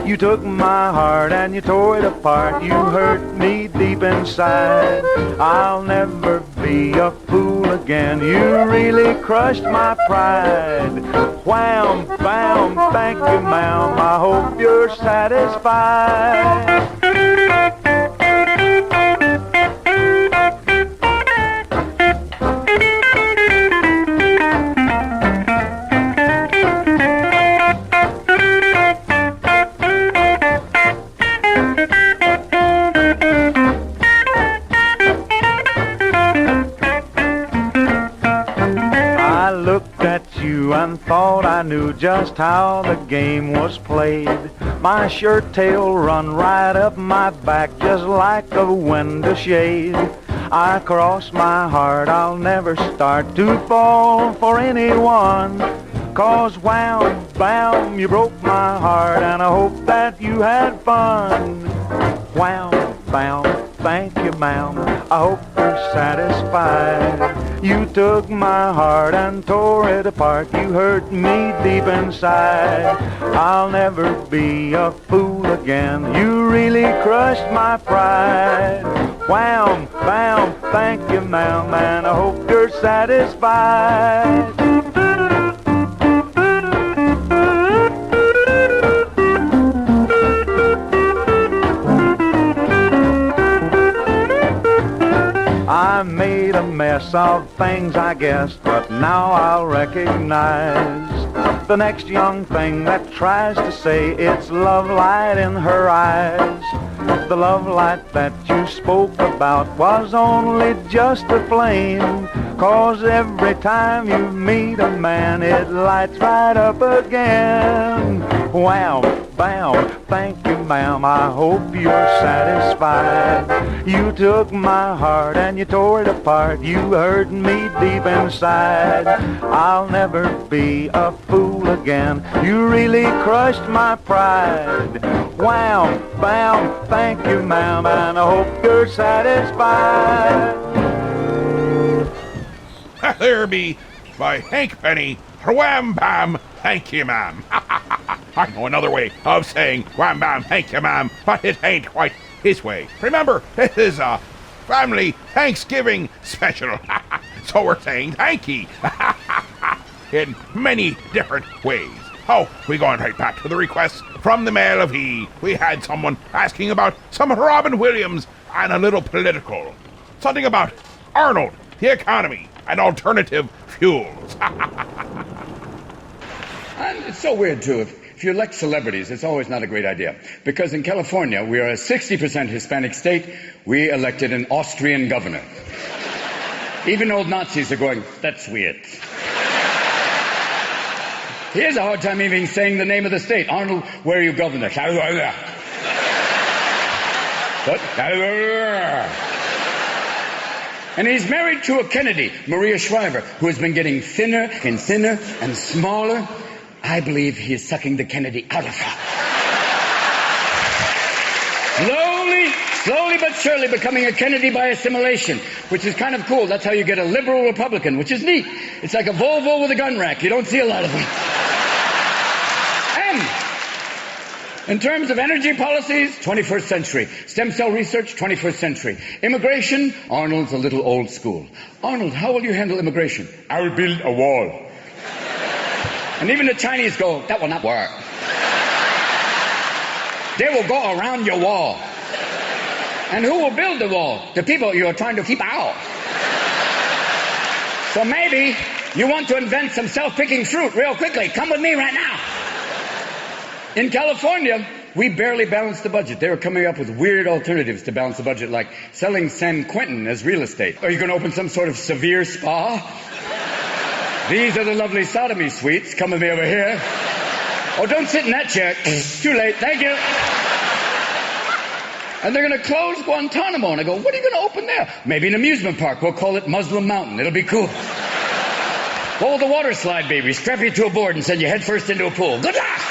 You took my heart and you tore it apart. You hurt me deep inside. I'll never be a fool again. You really crushed my pride. Wham, bam, thank you, ma'am, I hope you're satisfied. And thought I knew just how the game was played. My shirt tail run right up my back just like a window shade. I cross my heart, I'll never start to fall for anyone. 'Cause wham, bam, you broke my heart and I hope that you had fun. Wham, bam, thank you, ma'am, I hope you're satisfied. You took my heart and tore it apart. You hurt me deep inside. I'll never be a fool again. You really crushed my pride. Wham, bam, thank you, ma'am, and I hope you're satisfied. I made a mess of things, I guess, but now I'll recognize the next young thing that tries to say it's love light in her eyes. The love light that you spoke about was only just a flame. 'Cause every time you meet a man, it lights right up again. Wham, bam, thank you, ma'am, I hope you're satisfied. You took my heart and you tore it apart. You hurt me deep inside. I'll never be a fool again. You really crushed my pride. Wham, bam, thank you, ma'am, and I hope you're satisfied. There be by Hank Penny. Wham bam, thank you, ma'am. I know another way of saying wham bam, thank you, ma'am, but it ain't quite his way. Remember, this is a family Thanksgiving special, so we're saying thank ye in many different ways. Oh, we going right back to the requests from the mail of he. We had someone asking about some Robin Williams and a little political. Something about Arnold, the economy, and alternative fuels. And it's so weird, too. If you elect celebrities, it's always not a great idea. Because in California, we are a 60% Hispanic state. We elected an Austrian governor. Even old Nazis are going, that's weird. He has a hard time even saying the name of the state. Arnold, where are you governor? What? And he's married to a Kennedy, Maria Shriver, who has been getting thinner and thinner and smaller. I believe he is sucking the Kennedy out of her. Slowly but surely becoming a Kennedy by assimilation, which is kind of cool. That's how you get a liberal Republican, which is neat. It's like a Volvo with a gun rack. You don't see a lot of them. And in terms of energy policies, 21st century. Stem cell research, 21st century. Immigration, Arnold's a little old school. Arnold, how will you handle immigration? I will build a wall. And even the Chinese go, that will not work. They will go around your wall. And who will build the wall? The people you are trying to keep out. So maybe you want to invent some self-picking fruit real quickly. Come with me right now. In California, We barely balanced the budget. They were coming up with weird alternatives to balance the budget, like selling San Quentin as real estate. Are you going to open some sort of severe spa? These are the lovely sodomy suites. Come with me over here. Oh, don't sit in that chair. Too late. Thank you. And they're going to close Guantanamo. And I go, what are you going to open there? Maybe an amusement park. We'll call it Muslim Mountain. It'll be cool. Hold the water slide, baby. Strap you to a board and send you headfirst into a pool. Good luck!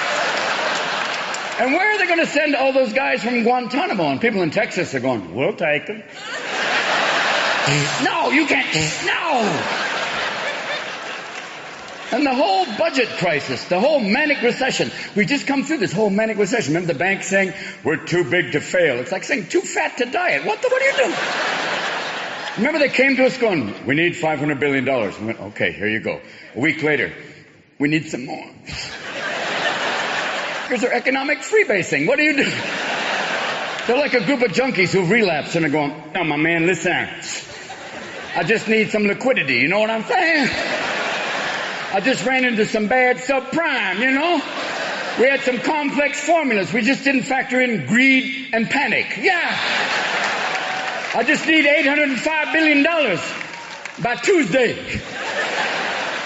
And where are they going to send all those guys from Guantanamo? And people in Texas are going, we'll take them. No, you can't. No! And the whole budget crisis, the whole manic recession. We just come through this whole manic recession. Remember the bank saying, we're too big to fail. It's like saying, too fat to diet. What are you doing? Remember they came to us going, we need $500 billion. We went, okay, here you go. A week later, we need some more. Here's our economic freebasing. What are you doing? They're like a group of junkies who've relapsed and are going, oh, my man, listen. I just need some liquidity. You know what I'm saying? I just ran into some bad subprime, you know? We had some complex formulas. We just didn't factor in greed and panic. Yeah. I just need $805 billion by Tuesday.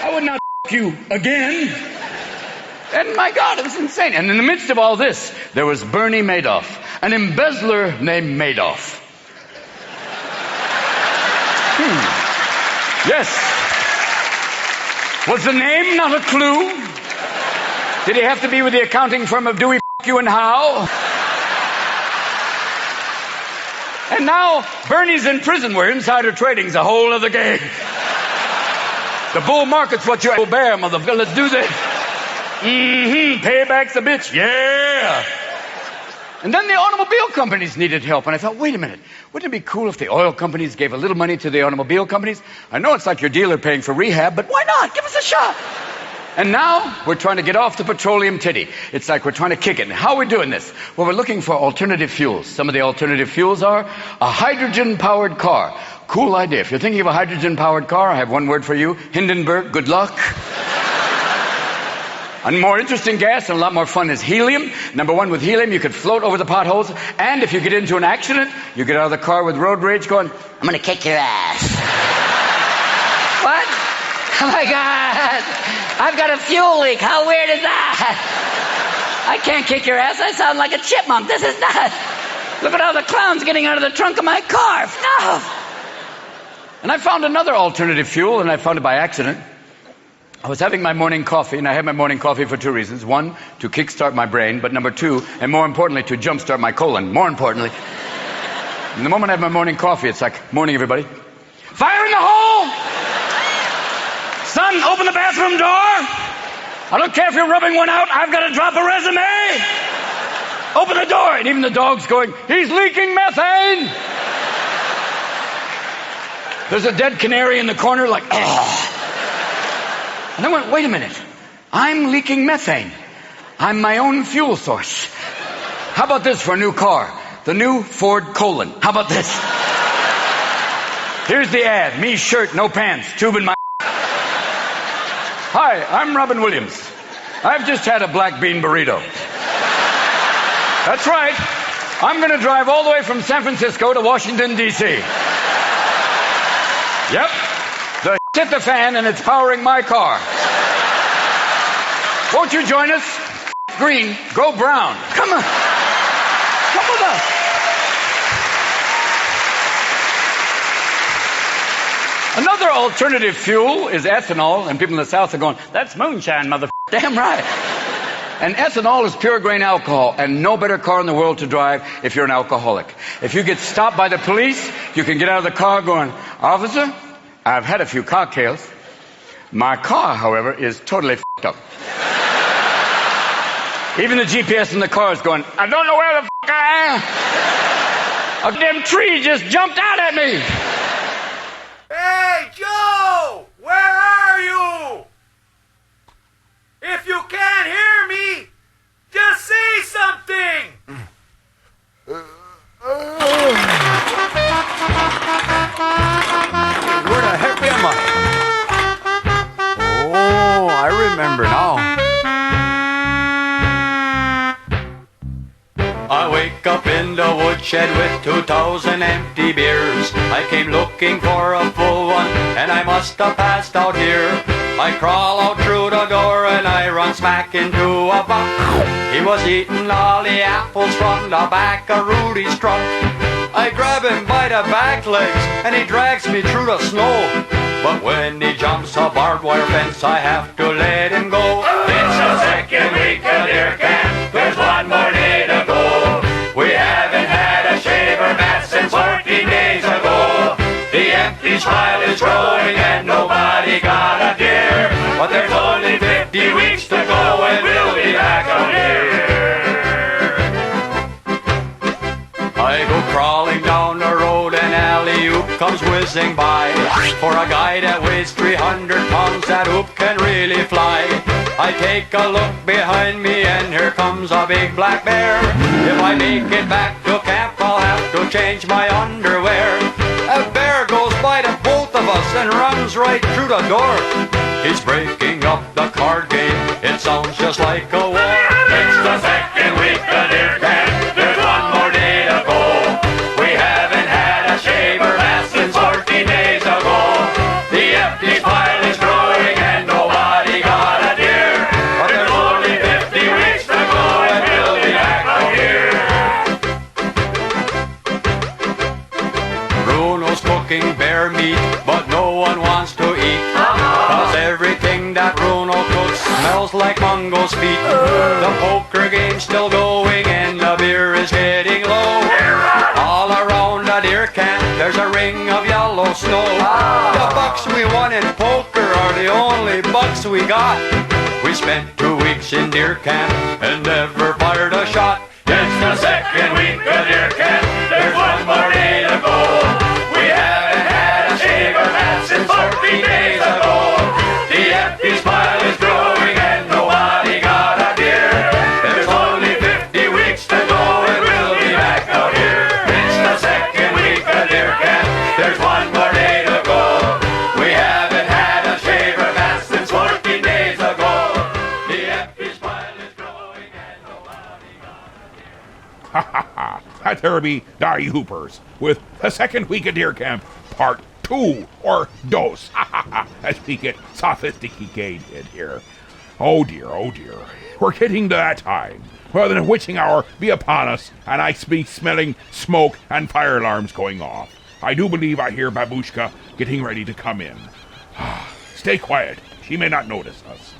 I would not you again. And my God, it was insane. And in the midst of all this, there was Bernie Madoff, an embezzler named Madoff. Yes. Was the name not a clue? Did he have to be with the accounting firm of Dewey, you and Howe? And now Bernie's in prison where insider trading's a whole other game. The bull market's what you bear, motherfucker. Let's do this. Payback's a bitch. Yeah. And then the automobile companies needed help. And I thought, wait a minute. Wouldn't it be cool if the oil companies gave a little money to the automobile companies? I know it's like your dealer paying for rehab, but why not? Give us a shot. And now we're trying to get off the petroleum titty. It's like we're trying to kick it. And how are we doing this? Well, we're looking for alternative fuels. Some of the alternative fuels are a hydrogen-powered car. Cool idea. If you're thinking of a hydrogen-powered car, I have one word for you. Hindenburg, good luck. A more interesting gas and a lot more fun is helium. Number one, with helium, you could float over the potholes. And if you get into an accident, you get out of the car with road rage going, I'm going to kick your ass. What? Oh, my God. I've got a fuel leak. How weird is that? I can't kick your ass. I sound like a chipmunk. This is nuts. Look at all the clowns getting out of the trunk of my car. No. And I found another alternative fuel, and I found it by accident. I was having my morning coffee, and I had my morning coffee for two reasons. One, to kickstart my brain, but number two, and more importantly, to jumpstart my colon. More importantly. And the moment I have my morning coffee, it's like, morning, everybody. Fire in the hole! Son, open the bathroom door! I don't care if you're rubbing one out, I've got to drop a resume! Open the door! And even the dog's going, he's leaking methane! There's a dead canary in the corner, like, ugh. And I went, wait a minute. I'm leaking methane. I'm my own fuel source. How about this for a new car? The new Ford Colon. How about this? Here's the ad. Me, shirt, no pants, tube in my... Hi, I'm Robin Williams. I've just had a black bean burrito. That's right. I'm going to drive all the way from San Francisco to Washington, D.C. Yep. The hit the fan and it's powering my car. Won't you join us? Green, go brown. Come on. Come with us. Another alternative fuel is ethanol, and people in the South are going, that's moonshine, mother. Damn right. And ethanol is pure grain alcohol, and no better car in the world to drive if you're an alcoholic. If you get stopped by the police, you can get out of the car going, officer, I've had a few cocktails. My car, however, is totally f***ed up. Even the GPS in the car is going, I don't know where the f*** I am. A damn tree just jumped out at me. Hey, Joe! Where are you? If you can't hear me, just say something! Where the heck am I? Oh, I remember now. I wake up in the woodshed with 2,000 empty beers. I came looking for a full one, and I must have passed out here. I crawl out through the door and I run smack into a buck. He was eating all the apples from the back of Rudy's truck. I grab him by the back legs and he drags me through the snow. But when he jumps a barbed wire fence, I have to let him go. It's the second week of deer camp, there's one more day to go. We haven't had a shaver mat since 14 days ago. The empty smile is growing and nobody got a deer. But there's only 50 weeks to go and we'll be back out here. I go crawling down the road and alley-oop comes whizzing by. For a guy that weighs 300 pounds, that oop can really fly. I take a look behind me and here comes a big black bear. If I make it back to camp, I'll have to change my underwear. A bear goes by the both of us and runs right through the door. He's breaking up the card game, it sounds just like a war. It's the second week of deer camp, there's one more day to go. We haven't had a shaver mat since 14 days ago. The empty pile is growing and nobody got a deer. But there's only 50 weeks to go and we'll be back out here. Bruno's cooking bear meat, but no one wants to eat. Cause everything that Bruno cooks smells like Mungo's feet. The poker game's still going and the beer is getting low. All around the deer camp there's a ring of yellow snow. The bucks we won in poker are the only bucks we got. We spent 2 weeks in deer camp and never fired a shot. It's the second week of deer camp, there's one more day to go. We haven't had a shaver mat since 14 days ago. The empty smile is growing and nobody got a deer. There's only 50 weeks to go and we'll be back out here. It's the second week of deer camp, there's one more day to go. We haven't had a shaver mat since 14 days ago. The empty smile is growing and nobody got a deer. Ha ha ha! That there be die hoopers with the second week of deer camp, part 2 or dos. Ha ha ha! As we get sophisticated here. Oh dear, we're getting to that time. Well, the witching hour be upon us, and I be smelling smoke and fire alarms going off. I do believe I hear Babushka getting ready to come in. Stay quiet. She may not notice us.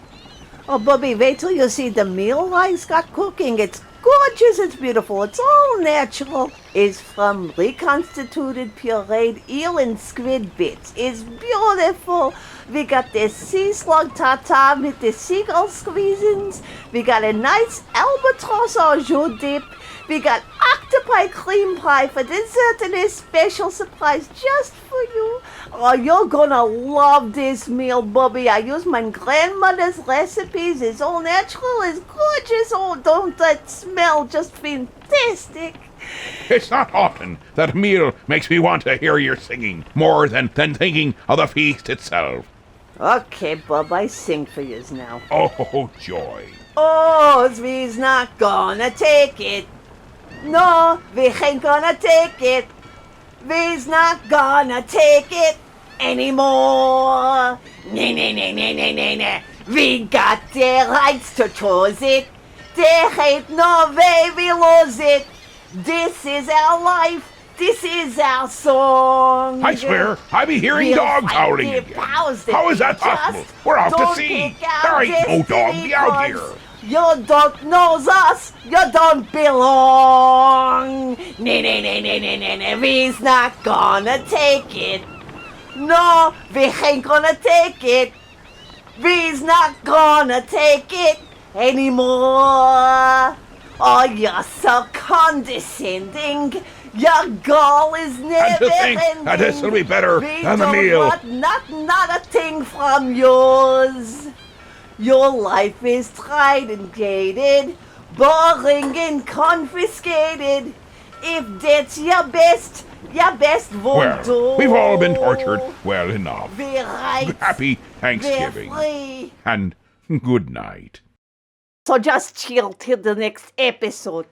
Oh, Bubby, wait till you see the meal I's got cooking. It's gorgeous, it's beautiful, it's all natural. It's from reconstituted pureed eel and squid bits. It's beautiful. We got this sea slug tartare with the seagull squeezins. We got a nice albatross au jus dip. We got octopi cream pie for dessert and a special surprise just for you. Oh, you're gonna love this meal, Bubby. I use my grandmother's recipes. It's all natural, it's gorgeous. Oh, don't that smell just fantastic? It's not often that a meal makes me want to hear your singing more than thinking of the feast itself. Okay, Bub, I sing for yous now. Oh, joy. Oh, we's not gonna take it. No, we ain't gonna take it. We's not gonna take it anymore. Nah. We got the rights to choose it. There ain't no way we lose it. This is our life. This is our song. I swear, I be hearing dogs howling again. How is that possible? We're off to sea. There ain't no dog be out here. You don't know us. You don't belong. Nah. We's not gonna take it. No, we ain't gonna take it. We's not gonna take it anymore. Oh, you're so condescending. Your goal is never ending. And to think that this will be better than the meal. Not a thing from yours. Your life is tried and gated, boring and confiscated. If that's your best won't do. Well, we've all been tortured well enough. Right. Happy Thanksgiving. Free. And good night. So just chill till the next episode.